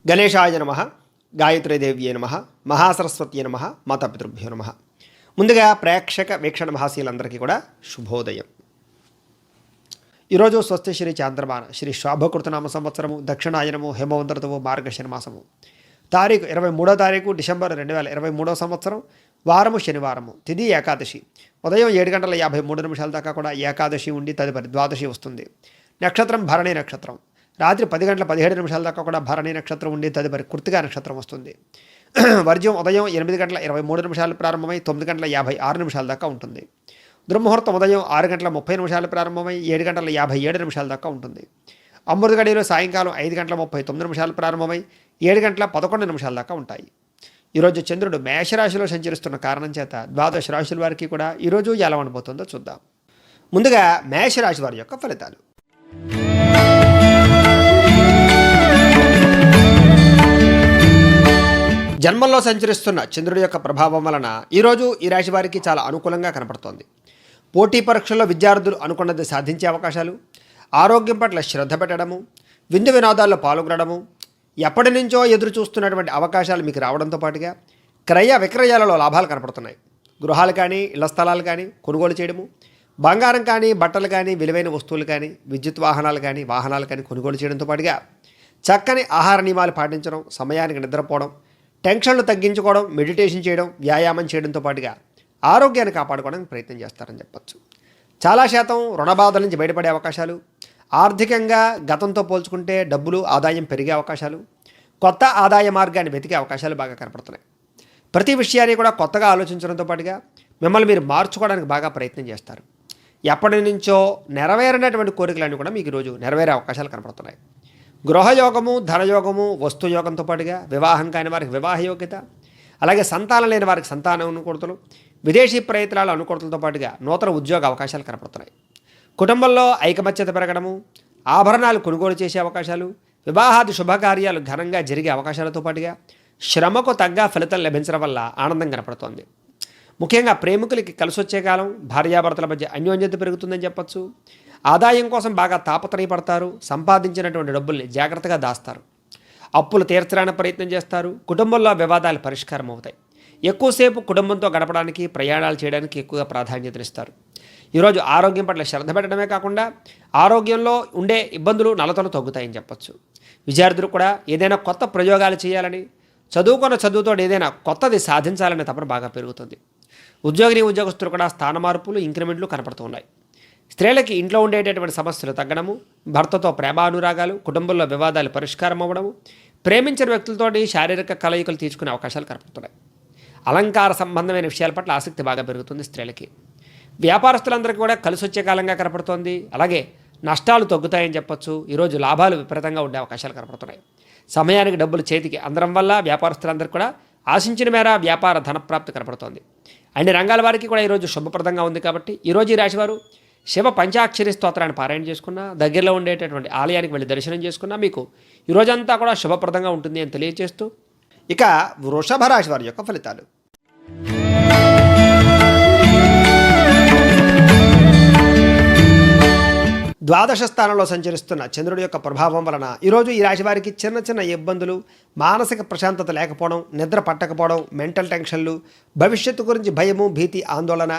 గణేశాయ నమ, గాయత్రీదేవ్యే నమ, మహాసరస్వత్యే నమ, మాతాపితృభ్యో నమ. ముందుగా ప్రేక్షక వీక్షణ మహాశీలందరికీ కూడా శుభోదయం. ఈరోజు స్వస్తి శ్రీ చాంద్రమాన శ్రీ శోభకృతనామ సంవత్సరము దక్షిణాయనము హేమవంతరతము మార్గశిరమాసము తారీఖు 23వ తారీఖు డిసెంబర్ 2023 సంవత్సరం వారము శనివారము తిథి ఏకాదశి ఉదయం 7:53 దాకా కూడా ఏకాదశి ఉండి తదుపరి ద్వాదశి వస్తుంది. నక్షత్రం భరణి నక్షత్రం. రాత్రి 10:17 దాకా కూడా భరణి నక్షత్రం ఉండి తదుపరి కృత్తికా నక్షత్రం వస్తుంది. వర్జ్యం ఉదయం 8:23 ప్రారంభమై 9:56 దాకా ఉంటుంది. దుర్ముహూర్తం ఉదయం 6:30 ప్రారంభమై 7:57 దాకా ఉంటుంది. అమృత గడియలు సాయంకాలం 5:39 ప్రారంభమై 7:11 దాకా ఉంటాయి. ఈరోజు చంద్రుడు మేషరాశిలో సంచరిస్తున్న కారణం చేత ద్వాదశ రాశుల వారికి కూడా ఈరోజు ఎలా ఉండబోతుందో చూద్దాం. ముందుగా మేషరాశి వారి యొక్క ఫలితాలు. జన్మల్లో సంచరిస్తున్న చంద్రుడి యొక్క ప్రభావం వలన ఈరోజు ఈ రాశి వారికి చాలా అనుకూలంగా కనపడుతోంది. పోటీ పరీక్షల్లో విద్యార్థులు అనుకున్నది సాధించే అవకాశాలు, ఆరోగ్యం పట్ల శ్రద్ధ పెట్టడము, విందు వినోదాల్లో పాల్గొనడము, ఎప్పటి నుంచో ఎదురు చూస్తున్నటువంటి అవకాశాలు మీకు రావడంతో పాటుగా క్రయ విక్రయాలలో లాభాలు కనపడుతున్నాయి. గృహాలు కానీ ఇళ్ల స్థలాలు కానీ కొనుగోలు చేయడము, బంగారం కానీ బట్టలు కానీ విలువైన వస్తువులు కానీ విద్యుత్ వాహనాలు కానీ కొనుగోలు చేయడంతో పాటుగా చక్కని ఆహార నియమాలు పాటించడం, సమయానికి నిద్రపోవడం, టెన్షన్లు తగ్గించుకోవడం, మెడిటేషన్ చేయడం, వ్యాయామం చేయడంతో పాటుగా ఆరోగ్యాన్ని కాపాడుకోవడానికి ప్రయత్నం చేస్తారని చెప్పచ్చు. చాలా శాతం రుణబాధల నుంచి బయటపడే అవకాశాలు, ఆర్థికంగా గతంతో పోల్చుకుంటే డబ్బులు ఆదాయం పెరిగే అవకాశాలు, కొత్త ఆదాయ మార్గాన్ని వెతికే అవకాశాలు బాగా కనపడుతున్నాయి. ప్రతి విషయాన్ని కూడా కొత్తగా ఆలోచించడంతో పాటుగా మిమ్మల్ని మీరు మార్చుకోవడానికి బాగా ప్రయత్నం చేస్తారు. ఎప్పటి నుంచో నెరవేరినటువంటి కోరికలన్నీ కూడా మీకు ఈరోజు నెరవేరే అవకాశాలు కనపడుతున్నాయి. గృహయోగము, ధనయోగము, వస్తుయోగంతో పాటుగా వివాహం కాని వారికి వివాహ యోగ్యత, అలాగే సంతానం లేని వారికి సంతాన అనుకూలతలు, విదేశీ ప్రయత్నాల అనుకూలతలతో పాటుగా నూతన ఉద్యోగ అవకాశాలు కనపడుతున్నాయి. కుటుంబంలో ఐకమత్యత పెరగడము, ఆభరణాలు కొనుగోలు చేసే అవకాశాలు, వివాహాది శుభకార్యాలు ఘనంగా జరిగే అవకాశాలతో పాటుగా శ్రమకు తగ్గ ఫలితం లభించడం వల్ల ఆనందం కనపడుతోంది. ముఖ్యంగా ప్రేమికులకి కలిసొచ్చే కాలం, భార్యాభర్తల మధ్య అన్యోన్యత పెరుగుతుందని చెప్పచ్చు. ఆదాయం కోసం బాగా తాపత్రయపడతారు. సంపాదించినటువంటి డబ్బుల్ని జాగ్రత్తగా దాస్తారు. అప్పులు తీర్చడానికి ప్రయత్నం చేస్తారు. కుటుంబంలో వివాదాలు పరిష్కారం అవుతాయి. ఎక్కువసేపు కుటుంబంతో గడపడానికి, ప్రయాణాలు చేయడానికి ఎక్కువగా ప్రాధాన్యతనిస్తారు. ఈరోజు ఆరోగ్యం పట్ల శ్రద్ధ పెట్టడమే కాకుండా ఆరోగ్యంలో ఉండే ఇబ్బందులు నలతలు తగ్గుతాయని చెప్పచ్చు. విద్యార్థులు కూడా ఏదైనా కొత్త ప్రయోగాలు చేయాలని, చదువుకున్న చదువుతో ఏదైనా కొత్తది సాధించాలనే తపన బాగా పెరుగుతుంది. ఉద్యోగస్తులు కూడా స్థాన మార్పులు, ఇంక్రిమెంట్లు కనపడుతూ ఉన్నాయి. స్త్రీలకి ఇంట్లో ఉండేటటువంటి సమస్యలు తగ్గడము, భర్తతో ప్రేమానురాగాలు, కుటుంబంలో వివాదాలు పరిష్కారం అవ్వడము, ప్రేమించిన వ్యక్తులతోటి శారీరక కలయికలు తీసుకునే అవకాశాలు కనపడుతున్నాయి. అలంకార సంబంధమైన విషయాల పట్ల ఆసక్తి బాగా పెరుగుతుంది స్త్రీలకి. వ్యాపారస్తులందరికీ కూడా కలిసి వచ్చే కాలంగా కనపడుతోంది. అలాగే నష్టాలు తగ్గుతాయని చెప్పచ్చు. ఈరోజు లాభాలు విపరీతంగా ఉండే అవకాశాలు కనపడుతున్నాయి. సమయానికి డబ్బులు చేతికి అందడం వల్ల వ్యాపారస్తులందరికీ కూడా ఆశించిన మేర వ్యాపార ధనప్రాప్తి కనపడుతోంది. అన్ని రంగాల వారికి కూడా ఈరోజు శుభప్రదంగా ఉంది. కాబట్టి ఈరోజు ఈ రాశివారు శివ పంచాక్షరి స్తోత్రాన్ని పారాయణ చేసుకున్నా, దగ్గరలో ఉండేటటువంటి ఆలయానికి వెళ్ళి దర్శనం చేసుకున్నా మీకు ఈ రోజంతా కూడా శుభప్రదంగా ఉంటుంది అని తెలియజేస్తూ, ఇక వృషభ రాశి వారి యొక్క ఫలితాలు. ద్వాదశ స్థానంలో సంచరిస్తున్న చంద్రుడి యొక్క ప్రభావం వలన ఈరోజు ఈ రాశి వారికి చిన్న ఇబ్బందులు, మానసిక ప్రశాంతత లేకపోవడం, నిద్ర పట్టకపోవడం, మెంటల్ టెన్షన్లు, భవిష్యత్తు గురించి భయము, భీతి, ఆందోళన,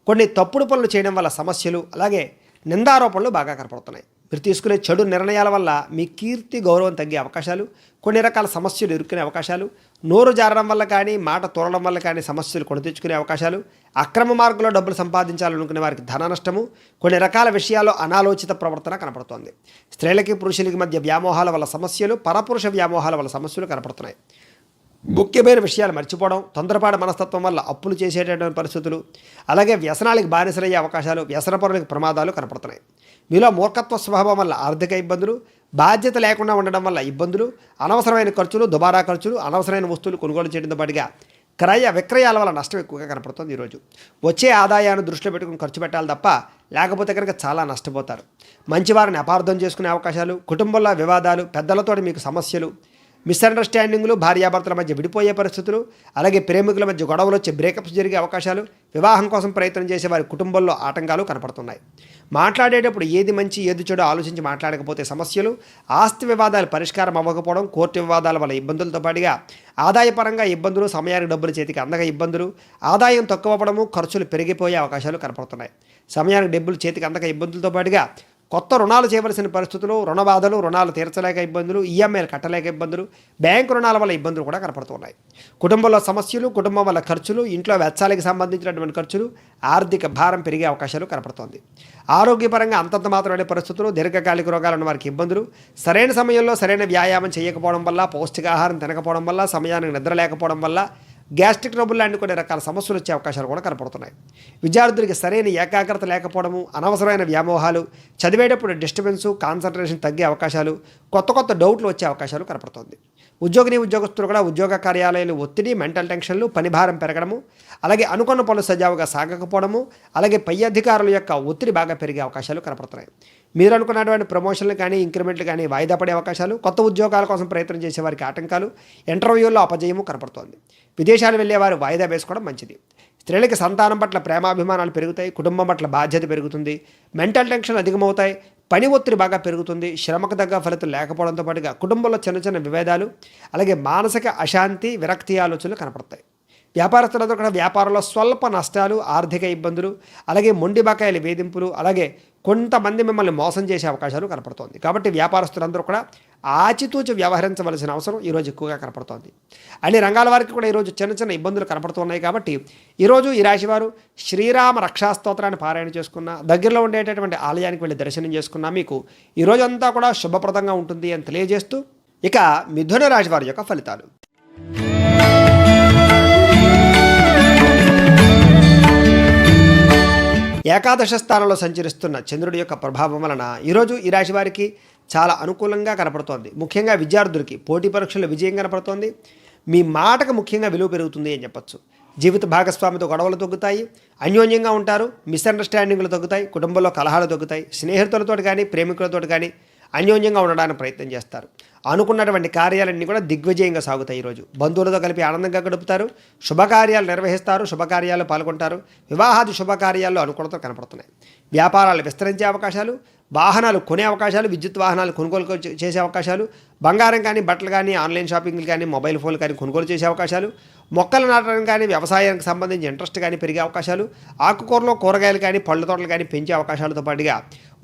కొన్ని తప్పుడు పనులు చేయడం వల్ల సమస్యలు, అలాగే నిందారోపణలు బాగా కనపడుతున్నాయి. మీరు తీసుకునే చెడు నిర్ణయాల వల్ల మీ కీర్తి గౌరవం తగ్గే అవకాశాలు, కొన్ని రకాల సమస్యలు ఎదుర్కొనే అవకాశాలు, నోరు జారడం వల్ల కానీ, మాట తోరడం వల్ల కానీ సమస్యలు కొని తెచ్చుకునే అవకాశాలు, అక్రమ మార్గంలో డబ్బులు సంపాదించాలనుకునే వారికి ధన నష్టము, కొన్ని రకాల విషయాల్లో అనాలోచిత ప్రవర్తన కనపడుతోంది. స్త్రీలకి పురుషులకి మధ్య వ్యామోహాల వల్ల సమస్యలు, పరపురుష వ్యామోహాల వల్ల సమస్యలు కనపడుతున్నాయి. ముఖ్యమైన విషయాలు మర్చిపోవడం, తొందరపాటు మనస్తత్వం వల్ల అప్పులు చేసేటటువంటి పరిస్థితులు, అలాగే వ్యసనాలకు బానిసలయ్యే అవకాశాలు, వ్యసనపరులకు ప్రమాదాలు కనపడుతున్నాయి. మీలో మూర్ఖత్వ స్వభావం వల్ల ఆర్థిక ఇబ్బందులు, బాధ్యత లేకుండా ఉండడం వల్ల ఇబ్బందులు, అనవసరమైన ఖర్చులు, దుబారా ఖర్చులు, అనవసరమైన వస్తువులు కొనుగోలు చేయడంతో పాటుగా క్రయ విక్రయాల వల్ల నష్టం ఎక్కువగా కనపడుతుంది. ఈరోజు వచ్చే ఆదాయాన్ని దృష్టిలో పెట్టుకుని ఖర్చు పెట్టాలి తప్ప లేకపోతే కనుక చాలా నష్టపోతారు. మంచివారిని అపార్థం చేసుకునే అవకాశాలు, కుటుంబంలో వివాదాలు, పెద్దలతో మీకు సమస్యలు, మిస్అండర్స్టాండింగ్లు, భార్యాభర్తల మధ్య విడిపోయే పరిస్థితులు, అలాగే ప్రేమికుల మధ్య గొడవలు వచ్చి బ్రేకప్స్ జరిగే అవకాశాలు, వివాహం కోసం ప్రయత్నం చేసే వారి కుటుంబంలో ఆటంకాలు కనపడుతున్నాయి. మాట్లాడేటప్పుడు ఏది మంచి ఏది చెడు ఆలోచించి మాట్లాడకపోతే సమస్యలు, ఆస్తి వివాదాలు పరిష్కారం అవ్వకపోవడం, కోర్టు వివాదాల వల్ల ఇబ్బందులతో పాటుగా ఆదాయపరంగా ఇబ్బందులు, సమయానికి డబ్బులు చేతికి అందక ఇబ్బందులు, ఆదాయం తక్కువ అవ్వడము, ఖర్చులు పెరిగిపోయే అవకాశాలు కనపడుతున్నాయి. సమయానికి డబ్బులు చేతికి అందక ఇబ్బందులతో పాటుగా కొత్త రుణాలు చేయవలసిన పరిస్థితులు, రుణ బాధలు, రుణాలు తీర్చలేక ఇబ్బందులు, ఈఎంఐలు కట్టలేక ఇబ్బందులు, బ్యాంకు రుణాల వల్ల ఇబ్బందులు కూడా కనపడుతున్నాయి. కుటుంబంలో సమస్యలు, కుటుంబం వల్ల ఖర్చులు, ఇంట్లో వెచ్చాలకి సంబంధించినటువంటి ఖర్చులు, ఆర్థిక భారం పెరిగే అవకాశాలు కనపడుతోంది. ఆరోగ్యపరంగా అంతంత మాత్రమే పరిస్థితులు, దీర్ఘకాలిక రోగాలు ఉన్న వారికి ఇబ్బందులు, సరైన సమయంలో సరైన వ్యాయామం చేయకపోవడం వల్ల, పౌష్టికాహారం తినకపోవడం వల్ల, సమయానికి నిద్ర లేకపోవడం వల్ల గ్యాస్ట్రిక్ ట్రబుల్ లాంటి కొన్ని రకాల సమస్యలు వచ్చే అవకాశాలు కూడా కనపడుతున్నాయి. విద్యార్థులకి సరైన ఏకాగ్రత లేకపోవడము, అనవసరమైన వ్యామోహాలు, చదివేటప్పుడు డిస్టర్బెన్సు, కాన్సన్ట్రేషన్ తగ్గే అవకాశాలు, కొత్త డౌట్లు వచ్చే అవకాశాలు కనపడుతుంది. ఉద్యోగస్తులు కూడా ఉద్యోగ కార్యాలయాలు ఒత్తిడి, మెంటల్ టెన్షన్లు, పనిభారం పెరగడము, అలాగే అనుకున్న పనులు సజావుగా సాగకపోవడము, అలాగే పై అధికారుల యొక్క ఒత్తిడి బాగా పెరిగే అవకాశాలు కనపడుతున్నాయి. మీరు అనుకున్నటువంటి ప్రమోషన్లు కానీ, ఇంక్రిమెంట్లు కానీ వాయిదా పడే అవకాశాలు, కొత్త ఉద్యోగాల కోసం ప్రయత్నం చేసే వారికి ఆటంకాలు, ఇంటర్వ్యూల్లో అపజయము కనపడుతోంది. విదేశాలు వెళ్ళే వారు వాయిదా వేసుకోవడం మంచిది. స్త్రీలకి సంతానం పట్ల ప్రేమాభిమానాలు పెరుగుతాయి, కుటుంబం పట్ల బాధ్యత పెరుగుతుంది, మెంటల్ టెన్షన్ అధికమవుతాయి, పని ఒత్తిడి బాగా పెరుగుతుంది, శ్రమకు తగ్గ ఫలితం లేకపోవడంతో పాటుగా కుటుంబంలో చిన్న విభేదాలు, అలాగే మానసిక అశాంతి, విరక్తి ఆలోచనలు కనపడతాయి. వ్యాపారస్తులందరూ కూడా వ్యాపారంలో స్వల్ప నష్టాలు, ఆర్థిక ఇబ్బందులు, అలాగే మొండి బకాయిల వేధింపులు, అలాగే కొంతమంది మిమ్మల్ని మోసం చేసే అవకాశాలు కనపడుతోంది. కాబట్టి వ్యాపారస్తులందరూ కూడా ఆచితూచి వ్యవహరించవలసిన అవసరం ఈరోజు ఎక్కువగా కనపడుతోంది. అన్ని రంగాల వారికి కూడా ఈరోజు చిన్న ఇబ్బందులు కనపడుతున్నాయి. కాబట్టి ఈరోజు ఈ రాశివారు శ్రీరామ రక్షాస్తోత్రాన్ని పారాయణ చేసుకున్న, దగ్గరలో ఉండేటటువంటి ఆలయానికి వెళ్ళి దర్శనం చేసుకున్నా మీకు ఈరోజంతా కూడా శుభప్రదంగా ఉంటుంది అని తెలియజేస్తూ, ఇక మిథున రాశి వారి యొక్క ఫలితాలు. ఏకాదశ స్థానంలో సంచరిస్తున్న చంద్రుడి యొక్క ప్రభావం వలన ఈరోజు ఈ రాశి వారికి చాలా అనుకూలంగా కనపడుతోంది. ముఖ్యంగా విద్యార్థులకి పోటీ పరీక్షల్లో విజయం కనపడుతోంది. మీ మాటకు ముఖ్యంగా విలువ పెరుగుతుంది అని చెప్పచ్చు. జీవిత భాగస్వామితో గొడవలు తగ్గుతాయి, అన్యోన్యంగా ఉంటారు, మిస్అండర్స్టాండింగ్లు తగ్గుతాయి, కుటుంబంలో కలహాలు తగ్గుతాయి, స్నేహితులతో కానీ ప్రేమికులతో కానీ అన్యోన్యంగా ఉండడానికి ప్రయత్నం చేస్తారు. అనుకున్నటువంటి కార్యాలన్నీ కూడా దిగ్విజయంగా సాగుతాయి. ఈరోజు బంధువులతో కలిపి ఆనందంగా గడుపుతారు, శుభకార్యాలు నిర్వహిస్తారు, శుభకార్యాల్లో పాల్గొంటారు, వివాహాది శుభకార్యాల్లో అనుకూలత కనపడుతున్నాయి. వ్యాపారాలు విస్తరించే అవకాశాలు, వాహనాలు కొనే అవకాశాలు, విద్యుత్ వాహనాలు కొనుగోలు చేసే అవకాశాలు, బంగారం కానీ, బట్టలు కానీ, ఆన్లైన్ షాపింగ్లు కానీ, మొబైల్ ఫోన్లు కానీ కొనుగోలు చేసే అవకాశాలు, మొక్కలు నాటడం కానీ, వ్యవసాయానికి సంబంధించి ఇంట్రెస్ట్ కానీ పెరిగే అవకాశాలు, ఆకుకూరలో కూరగాయలు కానీ, పళ్ళ తోటలు కానీ పెంచే అవకాశాలతో పాటుగా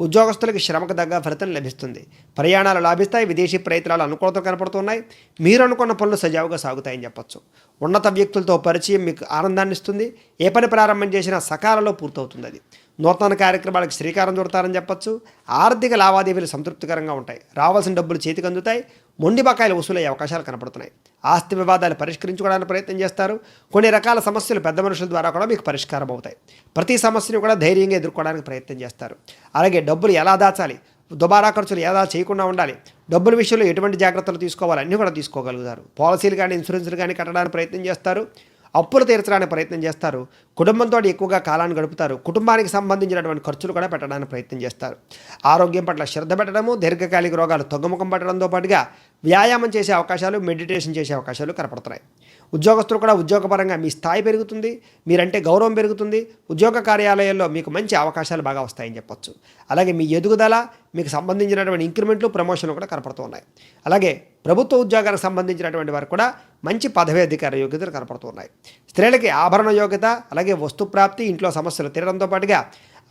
ఉద్యోగస్తులకు శ్రమకు తగ్గ ఫలితం లభిస్తుంది. ప్రయాణాలు లాభిస్తాయి, విదేశీ ప్రయత్నాలు అనుకూలత కనపడుతున్నాయి, మీరు అనుకున్న పనులు సజావుగా సాగుతాయని చెప్పచ్చు. ఉన్నత వ్యక్తులతో పరిచయం మీకు ఆనందాన్ని ఇస్తుంది, ఏ పని ప్రారంభం చేసినా సకాలంలో పూర్తవుతుంది. అది నూతన కార్యక్రమాలకు శ్రీకారం చుడతారని చెప్పచ్చు. ఆర్థిక లావాదేవీలు సంతృప్తికరంగా ఉంటాయి, రావాల్సిన డబ్బులు చేతికి అందుతాయి, మొండి బకాయిలు వసూలయ్యే అవకాశాలు కనపడుతున్నాయి. ఆస్తి వివాదాలు పరిష్కరించుకోవడానికి ప్రయత్నం చేస్తారు. కొన్ని రకాల సమస్యలు పెద్ద మనుషుల ద్వారా కూడా మీకు పరిష్కారం అవుతాయి. ప్రతి సమస్యను కూడా ధైర్యంగా ఎదుర్కోవడానికి ప్రయత్నం చేస్తారు. అలాగే డబ్బులు ఎలా దాచాలి, దుబారా ఖర్చులు ఎలా చేయకుండా ఉండాలి, డబ్బుల విషయంలో ఎటువంటి జాగ్రత్తలు తీసుకోవాలి అన్నీ కూడా తీసుకోగలుగుతారు. పాలసీలు కానీ, ఇన్సూరెన్స్లు కానీ కట్టడానికి ప్రయత్నం చేస్తారు, అప్పులు తీర్చడానికి ప్రయత్నం చేస్తారు, కుటుంబంతో ఎక్కువగా కాలాన్ని గడుపుతారు, కుటుంబానికి సంబంధించినటువంటి ఖర్చులు కూడా పెట్టడానికి ప్రయత్నం చేస్తారు. ఆరోగ్యం పట్ల శ్రద్ధ పెట్టడము, దీర్ఘకాలిక రోగాలు తగ్గుముఖం పట్టడంతో పాటుగా వ్యాయామం చేసే అవకాశాలు, మెడిటేషన్ చేసే అవకాశాలు కనపడుతున్నాయి. ఉద్యోగస్తులు కూడా ఉద్యోగపరంగా మీ స్థాయి పెరుగుతుంది, మీరంటే గౌరవం పెరుగుతుంది, ఉద్యోగ కార్యాలయాల్లో మీకు మంచి అవకాశాలు బాగా వస్తాయని చెప్పొచ్చు. అలాగే మీ ఎదుగుదల, మీకు సంబంధించినటువంటి ఇంక్రిమెంట్లు, ప్రమోషన్లు కూడా కనపడుతూ ఉన్నాయి. అలాగే ప్రభుత్వ ఉద్యోగానికి సంబంధించినటువంటి వారు కూడా మంచి పదవి అధికార యోగ్యతలు కనపడుతున్నాయి. స్త్రీలకి ఆభరణ యోగ్యత, అలాగే వస్తు ప్రాప్తి, ఇంట్లో సమస్యలు తీరడంతో పాటుగా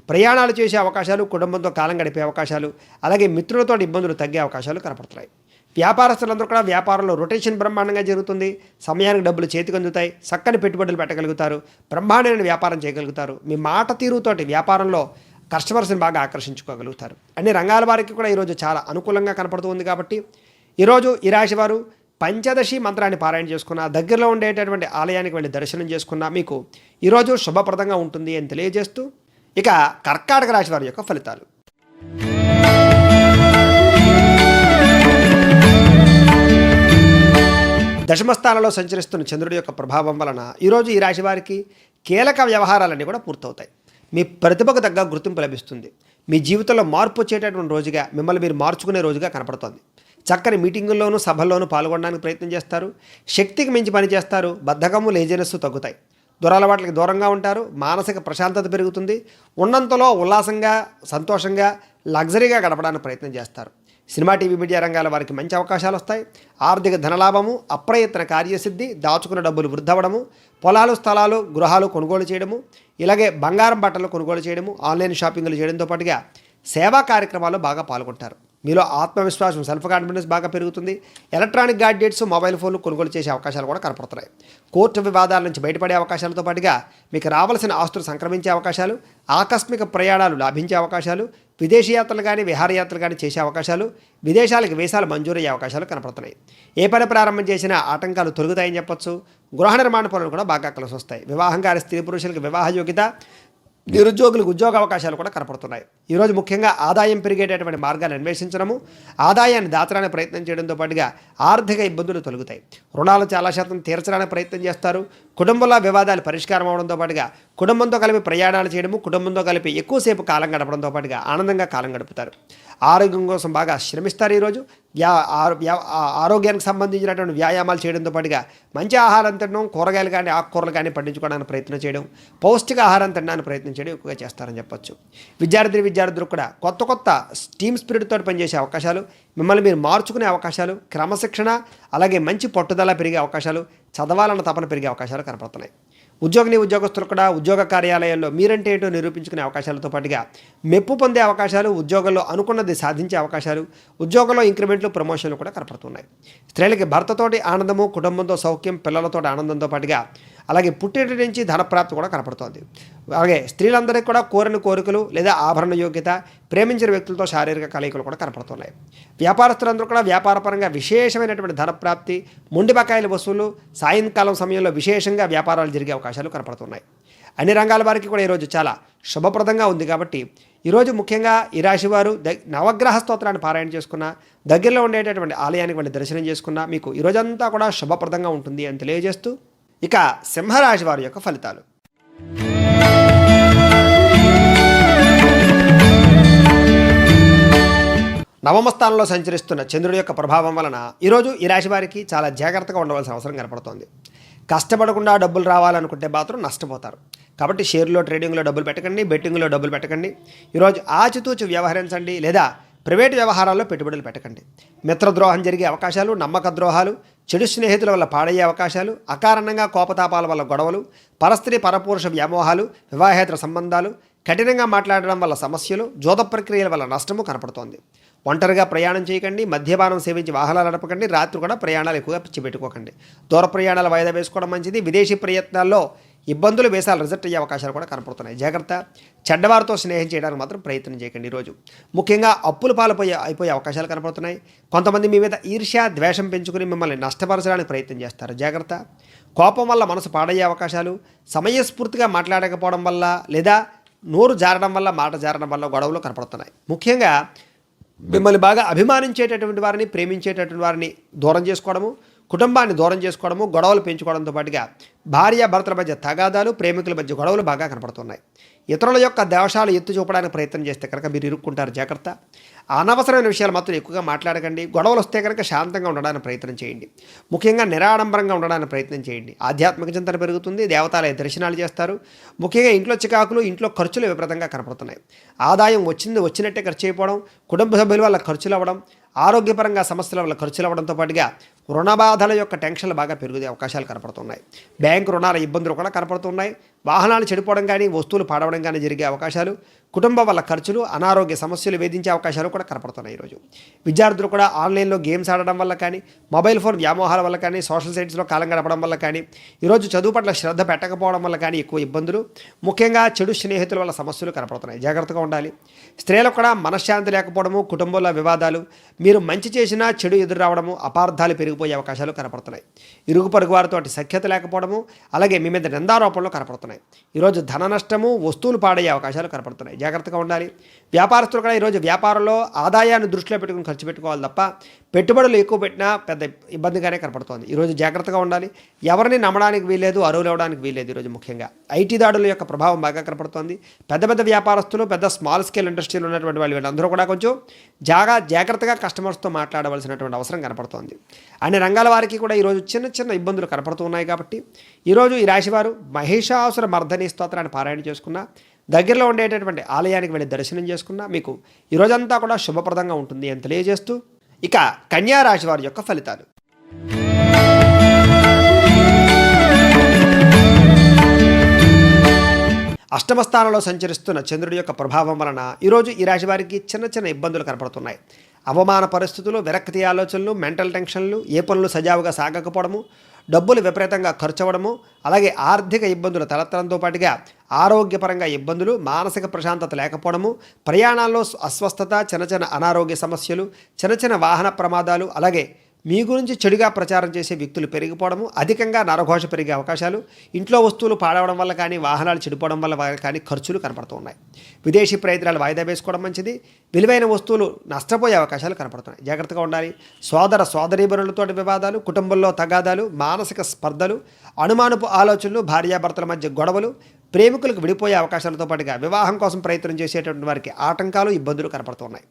ప్రయాణాలు చేసే అవకాశాలు, కుటుంబంతో కాలం గడిపే అవకాశాలు, అలాగే మిత్రులతో ఇబ్బందులు తగ్గే అవకాశాలు కనపడుతున్నాయి. వ్యాపారస్తులందరూ కూడా వ్యాపారంలో రొటేషన్ బ్రహ్మాండంగా జరుగుతుంది, సమయానికి డబ్బులు చేతికి అందుతాయి, చక్కని పెట్టుబడులు పెట్టగలుగుతారు, బ్రహ్మాండమైన వ్యాపారం చేయగలుగుతారు. మీ మాట తీరుతోటి వ్యాపారంలో కస్టమర్స్ని బాగా ఆకర్షించుకోగలుగుతారు. అన్ని రంగాల వారికి కూడా ఈరోజు చాలా అనుకూలంగా కనపడుతుంది. కాబట్టి ఈరోజు ఈ రాశి వారు పంచదశి మంత్రాన్ని పారాయణ చేసుకున్న, దగ్గరలో ఉండేటటువంటి ఆలయానికి వెళ్ళి దర్శనం చేసుకున్న మీకు ఈరోజు శుభప్రదంగా ఉంటుంది అని తెలియజేస్తూ, ఇక కర్కాటక రాశి వారి యొక్క ఫలితాలు. దశమస్థానంలో సంచరిస్తున్న చంద్రుడి యొక్క ప్రభావం వలన ఈరోజు ఈ రాశి వారికి కీలక వ్యవహారాలన్నీ కూడా పూర్తవుతాయి. మీ ప్రతిభకు తగ్గ గుర్తింపు లభిస్తుంది. మీ జీవితంలో మార్పు వచ్చేటటువంటి రోజుగా, మిమ్మల్ని మీరు మార్చుకునే రోజుగా కనపడుతోంది. చక్కని మీటింగుల్లోనూ సభల్లోనూ పాల్గొనడానికి ప్రయత్నం చేస్తారు. శక్తికి మించి పని చేస్తారు. బద్ధకము లేజినెస్ తగ్గుతాయి. దురలవాట్లకి దూరంగా ఉంటారు. మానసిక ప్రశాంతత పెరుగుతుంది. ఉన్నంతలో ఉల్లాసంగా, సంతోషంగా, లగ్జరీగా గడపడానికి ప్రయత్నం చేస్తారు. సినిమా, టీవీ, మీడియా రంగాల వారికి మంచి అవకాశాలు వస్తాయి. ఆర్థిక ధనలాభము, అప్రయత్న కార్యసిద్ధి, దాచుకున్న డబ్బులు వృద్ధవడము, పొలాలు, స్థలాలు, గృహాలు కొనుగోలు చేయడము, ఇలాగే బంగారం, బట్టలు కొనుగోలు చేయడము, ఆన్లైన్ షాపింగ్లు చేయడంతో పాటుగా సేవా కార్యక్రమాల్లో బాగా పాల్గొంటారు. మీలో ఆత్మవిశ్వాసం, సెల్ఫ్ కాన్ఫిడెన్స్ బాగా పెరుగుతుంది. ఎలక్ట్రానిక్ గాడ్జెట్స్, మొబైల్ ఫోన్లు కొనుగోలు చేసే అవకాశాలు కూడా కనపడుతున్నాయి. కోర్టు వివాదాల నుంచి బయటపడే అవకాశాలతో పాటుగా మీకు రావాల్సిన ఆస్తులు సంక్రమించే అవకాశాలు, ఆకస్మిక ప్రయాణాలు లాభించే అవకాశాలు, విదేశీ యాత్రలు కానీ విహారయాత్రలు కానీ చేసే అవకాశాలు, విదేశాలకు వీసాలు మంజూరయ్యే అవకాశాలు కనపడుతున్నాయి. ఏ పని ప్రారంభం చేసినా ఆటంకాలు తొలగుతాయని చెప్పొచ్చు. గృహ నిర్మాణ పనులు కూడా బాగా కలిసి వస్తాయి. వివాహం కాని స్త్రీ పురుషులకు వివాహ యోగ్యత, నిరుద్యోగులకు ఉద్యోగ అవకాశాలు కూడా కనపడుతున్నాయి. ఈరోజు ముఖ్యంగా ఆదాయం పెరిగేటటువంటి మార్గాన్ని అన్వేషించడము, ఆదాయాన్ని దాచడానికి ప్రయత్నం చేయడంతో పాటుగా ఆర్థిక ఇబ్బందులు తొలగుతాయి. రుణాలు చాలా శాతం తీర్చడానికి ప్రయత్నం చేస్తారు. కుటుంబంలో వివాదాలు పరిష్కారం అవడంతో పాటుగా కుటుంబంతో కలిపి ప్రయాణాలు చేయడము, కుటుంబంతో కలిపి ఎక్కువసేపు కాలం గడపడంతో పాటుగా ఆనందంగా కాలం గడుపుతారు. ఆరోగ్యం కోసం బాగా శ్రమిస్తారు. ఈరోజు ఆరోగ్యానికి సంబంధించినటువంటి వ్యాయామాలు చేయడంతో పాటుగా మంచి ఆహారం తినడం, కూరగాయలు కానీ ఆకుకూరలు కానీ పండించుకోవడానికి ప్రయత్నం చేయడం, పౌష్టిక ఆహారం తినడానికి ప్రయత్నం చేయడం ఎక్కువగా చేస్తారని చెప్పొచ్చు. విద్యార్థులు కూడా కొత్త టీమ్ స్పిరిట్ తోటి పనిచేసే అవకాశాలు, మిమ్మల్ని మీరు మార్చుకునే అవకాశాలు, క్రమశిక్షణ, అలాగే మంచి పట్టుదల పెరిగే అవకాశాలు, చదవాలన్న తపన పెరిగే అవకాశాలు కనపడుతున్నాయి. ఉద్యోగస్తులు కూడా ఉద్యోగ కార్యాలయాల్లో మీరంటే ఏంటో నిరూపించుకునే అవకాశాలతో పాటుగా మెప్పు పొందే అవకాశాలు, ఉద్యోగంలో అనుకున్నది సాధించే అవకాశాలు, ఉద్యోగంలో ఇంక్రిమెంట్లు, ప్రమోషన్లు కూడా కనపడుతున్నాయి. స్త్రీలకి భర్తతోటి ఆనందము, కుటుంబంతో సౌఖ్యం, పిల్లలతో ఆనందంతో పాటుగా అలాగే పుట్టింటి నుంచి ధనప్రాప్తి కూడా కనపడుతోంది. అలాగే స్త్రీలందరికీ కూడా కోరిన కోరికలు లేదా ఆభరణ యోగ్యత, ప్రేమించిన వ్యక్తులతో శారీరక కలయికలు కూడా కనపడుతున్నాయి. వ్యాపారస్తులందరూ కూడా వ్యాపారపరంగా విశేషమైనటువంటి ధనప్రాప్తి, మొండి బకాయిల వసూలు, సాయంకాలం సమయంలో విశేషంగా వ్యాపారాలు జరిగే అవకాశాలు కనపడుతున్నాయి. అన్ని రంగాల వారికి కూడా ఈరోజు చాలా శుభప్రదంగా ఉంది. కాబట్టి ఈరోజు ముఖ్యంగా ఈ రాశి వారు నవగ్రహ స్తోత్రాన్ని పారాయణ చేసుకున్న, దగ్గరలో ఉండేటటువంటి ఆలయానికి వెళ్ళి దర్శనం చేసుకున్న మీకు ఈరోజంతా కూడా శుభప్రదంగా ఉంటుంది అని తెలియజేస్తూ, ఇక సింహరాశి వారి యొక్క ఫలితాలు. నవమ స్థానంలో సంచరిస్తున్న చంద్రుడి యొక్క ప్రభావం వలన ఈరోజు ఈ రాశి వారికి చాలా జాగ్రత్తగా ఉండవలసిన అవసరం కనపడుతోంది. కష్టపడకుండా డబ్బులు రావాలనుకుంటే మాత్రం నష్టపోతారు. కాబట్టి షేర్లో, ట్రేడింగ్లో డబ్బులు పెట్టకండి, బెట్టింగ్లో డబ్బులు పెట్టకండి. ఈరోజు ఆచితూచి వ్యవహరించండి, లేదా ప్రైవేటు వ్యవహారాల్లో పెట్టుబడులు పెట్టకండి. మిత్రద్రోహం జరిగే అవకాశాలు, నమ్మక ద్రోహాలు, చెడు స్నేహితుల వల్ల పాడయ్యే అవకాశాలు, అకారణంగా కోపతాపాల వల్ల గొడవలు, పరస్త్రీ పరపురుష వ్యామోహాలు, వివాహేతర సంబంధాలు, కఠినంగా మాట్లాడడం వల్ల సమస్యలు, జోద ప్రక్రియల వల్ల నష్టము కనపడుతోంది. ఒంటరిగా ప్రయాణం చేయకండి, మద్యపానం సేవించి వాహనాలు నడపకండి, రాత్రి కూడా ప్రయాణాలు ఎక్కువగా పిచ్చిపెట్టుకోకండి. దూర ప్రయాణాలు వాయిదా వేసుకోవడం మంచిది. విదేశీ ప్రయత్నాల్లో ఇబ్బందులు, వేసాలు రిజెక్ట్ అయ్యే అవకాశాలు కూడా కనపడుతున్నాయి. జాగ్రత్త. చెడ్డవారితో స్నేహం చేయడానికి మాత్రం ప్రయత్నం చేయకండి. ఈరోజు ముఖ్యంగా అప్పులు అయిపోయే అవకాశాలు కనపడుతున్నాయి. కొంతమంది మీ మీద ఈర్ష్య, ద్వేషం పెంచుకుని మిమ్మల్ని నష్టపరచడానికి ప్రయత్నం చేస్తారు. జాగ్రత్త. కోపం వల్ల మనసు పాడయ్యే అవకాశాలు, సమయస్ఫూర్తిగా మాట్లాడకపోవడం వల్ల లేదా నోరు జారడం వల్ల, మాట జారడం వల్ల గొడవలు కనపడుతున్నాయి. ముఖ్యంగా మిమ్మల్ని బాగా అభిమానించేటటువంటి వారిని, ప్రేమించేటటువంటి వారిని దూరం చేసుకోవడము, కుటుంబాన్ని దూరం చేసుకోవడము, గొడవలు పెంచుకోవడంతో పాటుగా భార్యాభర్తల మధ్య తగాదాలు, ప్రేమికుల మధ్య గొడవలు బాగా కనపడుతున్నాయి. ఇతరుల యొక్క దోషాలు ఎత్తి చూపడానికి ప్రయత్నం చేస్తే కనుక మీరు ఇరుక్కుంటారు. జాగ్రత్త. అనవసరమైన విషయాలు మాత్రం ఎక్కువగా మాట్లాడకండి. గొడవలు వస్తే కనుక శాంతంగా ఉండడానికి ప్రయత్నం చేయండి. ముఖ్యంగా నిరాడంబరంగా ఉండడానికి ప్రయత్నం చేయండి. ఆధ్యాత్మిక చింతన పెరుగుతుంది. దేవతాలయ దర్శనాలు చేస్తారు. ముఖ్యంగా ఇంట్లో చికాకులు, ఇంట్లో ఖర్చులు విపరీతంగా కనపడుతున్నాయి. ఆదాయం వచ్చినట్టే ఖర్చు అయిపోవడం, కుటుంబ సభ్యుల వల్ల ఖర్చులు అవ్వడం, ఆరోగ్యపరంగా సమస్యల వల్ల ఖర్చులు అవ్వడంతో పాటుగా రుణ బాధల యొక్క టెన్షన్లు బాగా పెరిగే అవకాశాలు కనపడుతున్నాయి. బ్యాంకు రుణాల ఇబ్బందులు కూడా కనపడుతున్నాయి. వాహనాలు చెడిపోవడం కానీ, వస్తువులు పాడవడం కానీ జరిగే అవకాశాలు, కుటుంబం వల్ల ఖర్చులు, అనారోగ్య సమస్యలు వేధించే అవకాశాలు కూడా కనపడుతున్నాయి. ఈరోజు విద్యార్థులు కూడా ఆన్లైన్లో గేమ్స్ ఆడడం వల్ల కానీ, మొబైల్ ఫోన్ వ్యామోహాల వల్ల కానీ, సోషల్ సైట్స్లో కాలం గడపడం వల్ల కానీ, ఈరోజు చదువు పట్ల శ్రద్ధ పెట్టకపోవడం వల్ల కానీ ఎక్కువ ఇబ్బందులు, ముఖ్యంగా చెడు స్నేహితుల వల్ల సమస్యలు కనపడుతున్నాయి. జాగ్రత్తగా ఉండాలి. స్త్రీలకు కూడా మనశ్శాంతి లేకపోవడము, కుటుంబంలో వివాదాలు, మీరు మంచి చేసినా చెడు ఎదురు రావడము, అపార్థాలు పెరిగిపోయే అవకాశాలు కనపడుతున్నాయి. ఇరుగు పొరుగు వారితో సఖ్యత లేకపోవడము, అలాగే మీ మీద నిందారోపణలు కనపడుతున్నాయి. ఈరోజు ధన నష్టము, వస్తువులు పాడయ్యే అవకాశాలు కనపడుతున్నాయి. జాగ్రత్తగా ఉండాలి. వ్యాపారస్తులు కూడా ఈరోజు వ్యాపారంలో ఆదాయాన్ని దృష్టిలో పెట్టుకుని ఖర్చు పెట్టుకోవాలి తప్ప పెట్టుబడులు ఎక్కువ పెట్టినా పెద్ద ఇబ్బందిగానే కనపడుతోంది. ఈరోజు జాగ్రత్తగా ఉండాలి. ఎవరిని నమ్మడానికి వీల్లేదు, అరువులు ఇవ్వడానికి వీల్లేదు. ఈరోజు ముఖ్యంగా ఐటీ దాడుల యొక్క ప్రభావం బాగా కనపడుతోంది. పెద్ద పెద్ద వ్యాపారస్తులు, పెద్ద స్మాల్ స్కేల్ ఇండస్ట్రీలు ఉన్నటువంటి వీళ్ళందరూ కూడా కొంచెం జాగ్రత్తగా కస్టమర్స్తో మాట్లాడవలసినటువంటి అవసరం కనపడుతోంది. అన్ని రంగాల వారికి కూడా ఈరోజు చిన్న చిన్న ఇబ్బందులు కనపడుతూ ఉన్నాయి. కాబట్టి ఈరోజు ఈ రాశివారు మహిషాసుర మర్దని స్తోత్రాన్ని పారాయణ చేసుకున్న, దగ్గరలో ఉండేటటువంటి ఆలయానికి వెళ్ళి దర్శనం చేసుకున్నా మీకు ఈరోజంతా కూడా శుభప్రదంగా ఉంటుంది అని తెలియజేస్తూ, ఇక కన్యా రాశి వారి యొక్క ఫలితాలు. అష్టమ స్థానంలో సంచరిస్తున్న చంద్రుడి యొక్క ప్రభావం వలన ఈరోజు ఈ రాశి వారికి చిన్న చిన్న ఇబ్బందులు కనపడుతున్నాయి. అవమాన పరిస్థితులు, విరక్తి ఆలోచనలు, మెంటల్ టెన్షన్లు, ఏ పనులు సజావుగా సాగకపోవడము, డబ్బులు విపరీతంగా ఖర్చు అవ్వడము, అలాగే ఆర్థిక ఇబ్బందులు తలెత్తడంతో పాటుగా ఆరోగ్యపరంగా ఇబ్బందులు, మానసిక ప్రశాంతత లేకపోవడము, ప్రయాణాల్లో అస్వస్థత, చిన్న చిన్న అనారోగ్య సమస్యలు, చిన్న చిన్న వాహన ప్రమాదాలు, అలాగే మీ గురించి చెడుగా ప్రచారం చేసే వ్యక్తులు పెరిగిపోవడము, అధికంగా నరఘోష పెరిగే అవకాశాలు, ఇంట్లో వస్తువులు పాడవడం వల్ల కానీ, వాహనాలు చెడిపోవడం వల్ల కానీ ఖర్చులు కనపడుతూ ఉన్నాయి. విదేశీ ప్రయత్నాలు వాయిదా వేసుకోవడం మంచిది. విలువైన వస్తువులు నష్టపోయే అవకాశాలు కనపడుతున్నాయి. జాగ్రత్తగా ఉండాలి. సోదరీమణులతో వివాదాలు, కుటుంబంలో తగాదాలు, మానసిక స్పర్ధలు, అనుమానపు ఆలోచనలు, భార్యాభర్తల మధ్య గొడవలు, ప్రేమికులకు విడిపోయే అవకాశాలతో పాటుగా వివాహం కోసం ప్రయత్నం చేసేటువంటి వారికి ఆటంకాలు, ఇబ్బందులు కనపడుతున్నాయి.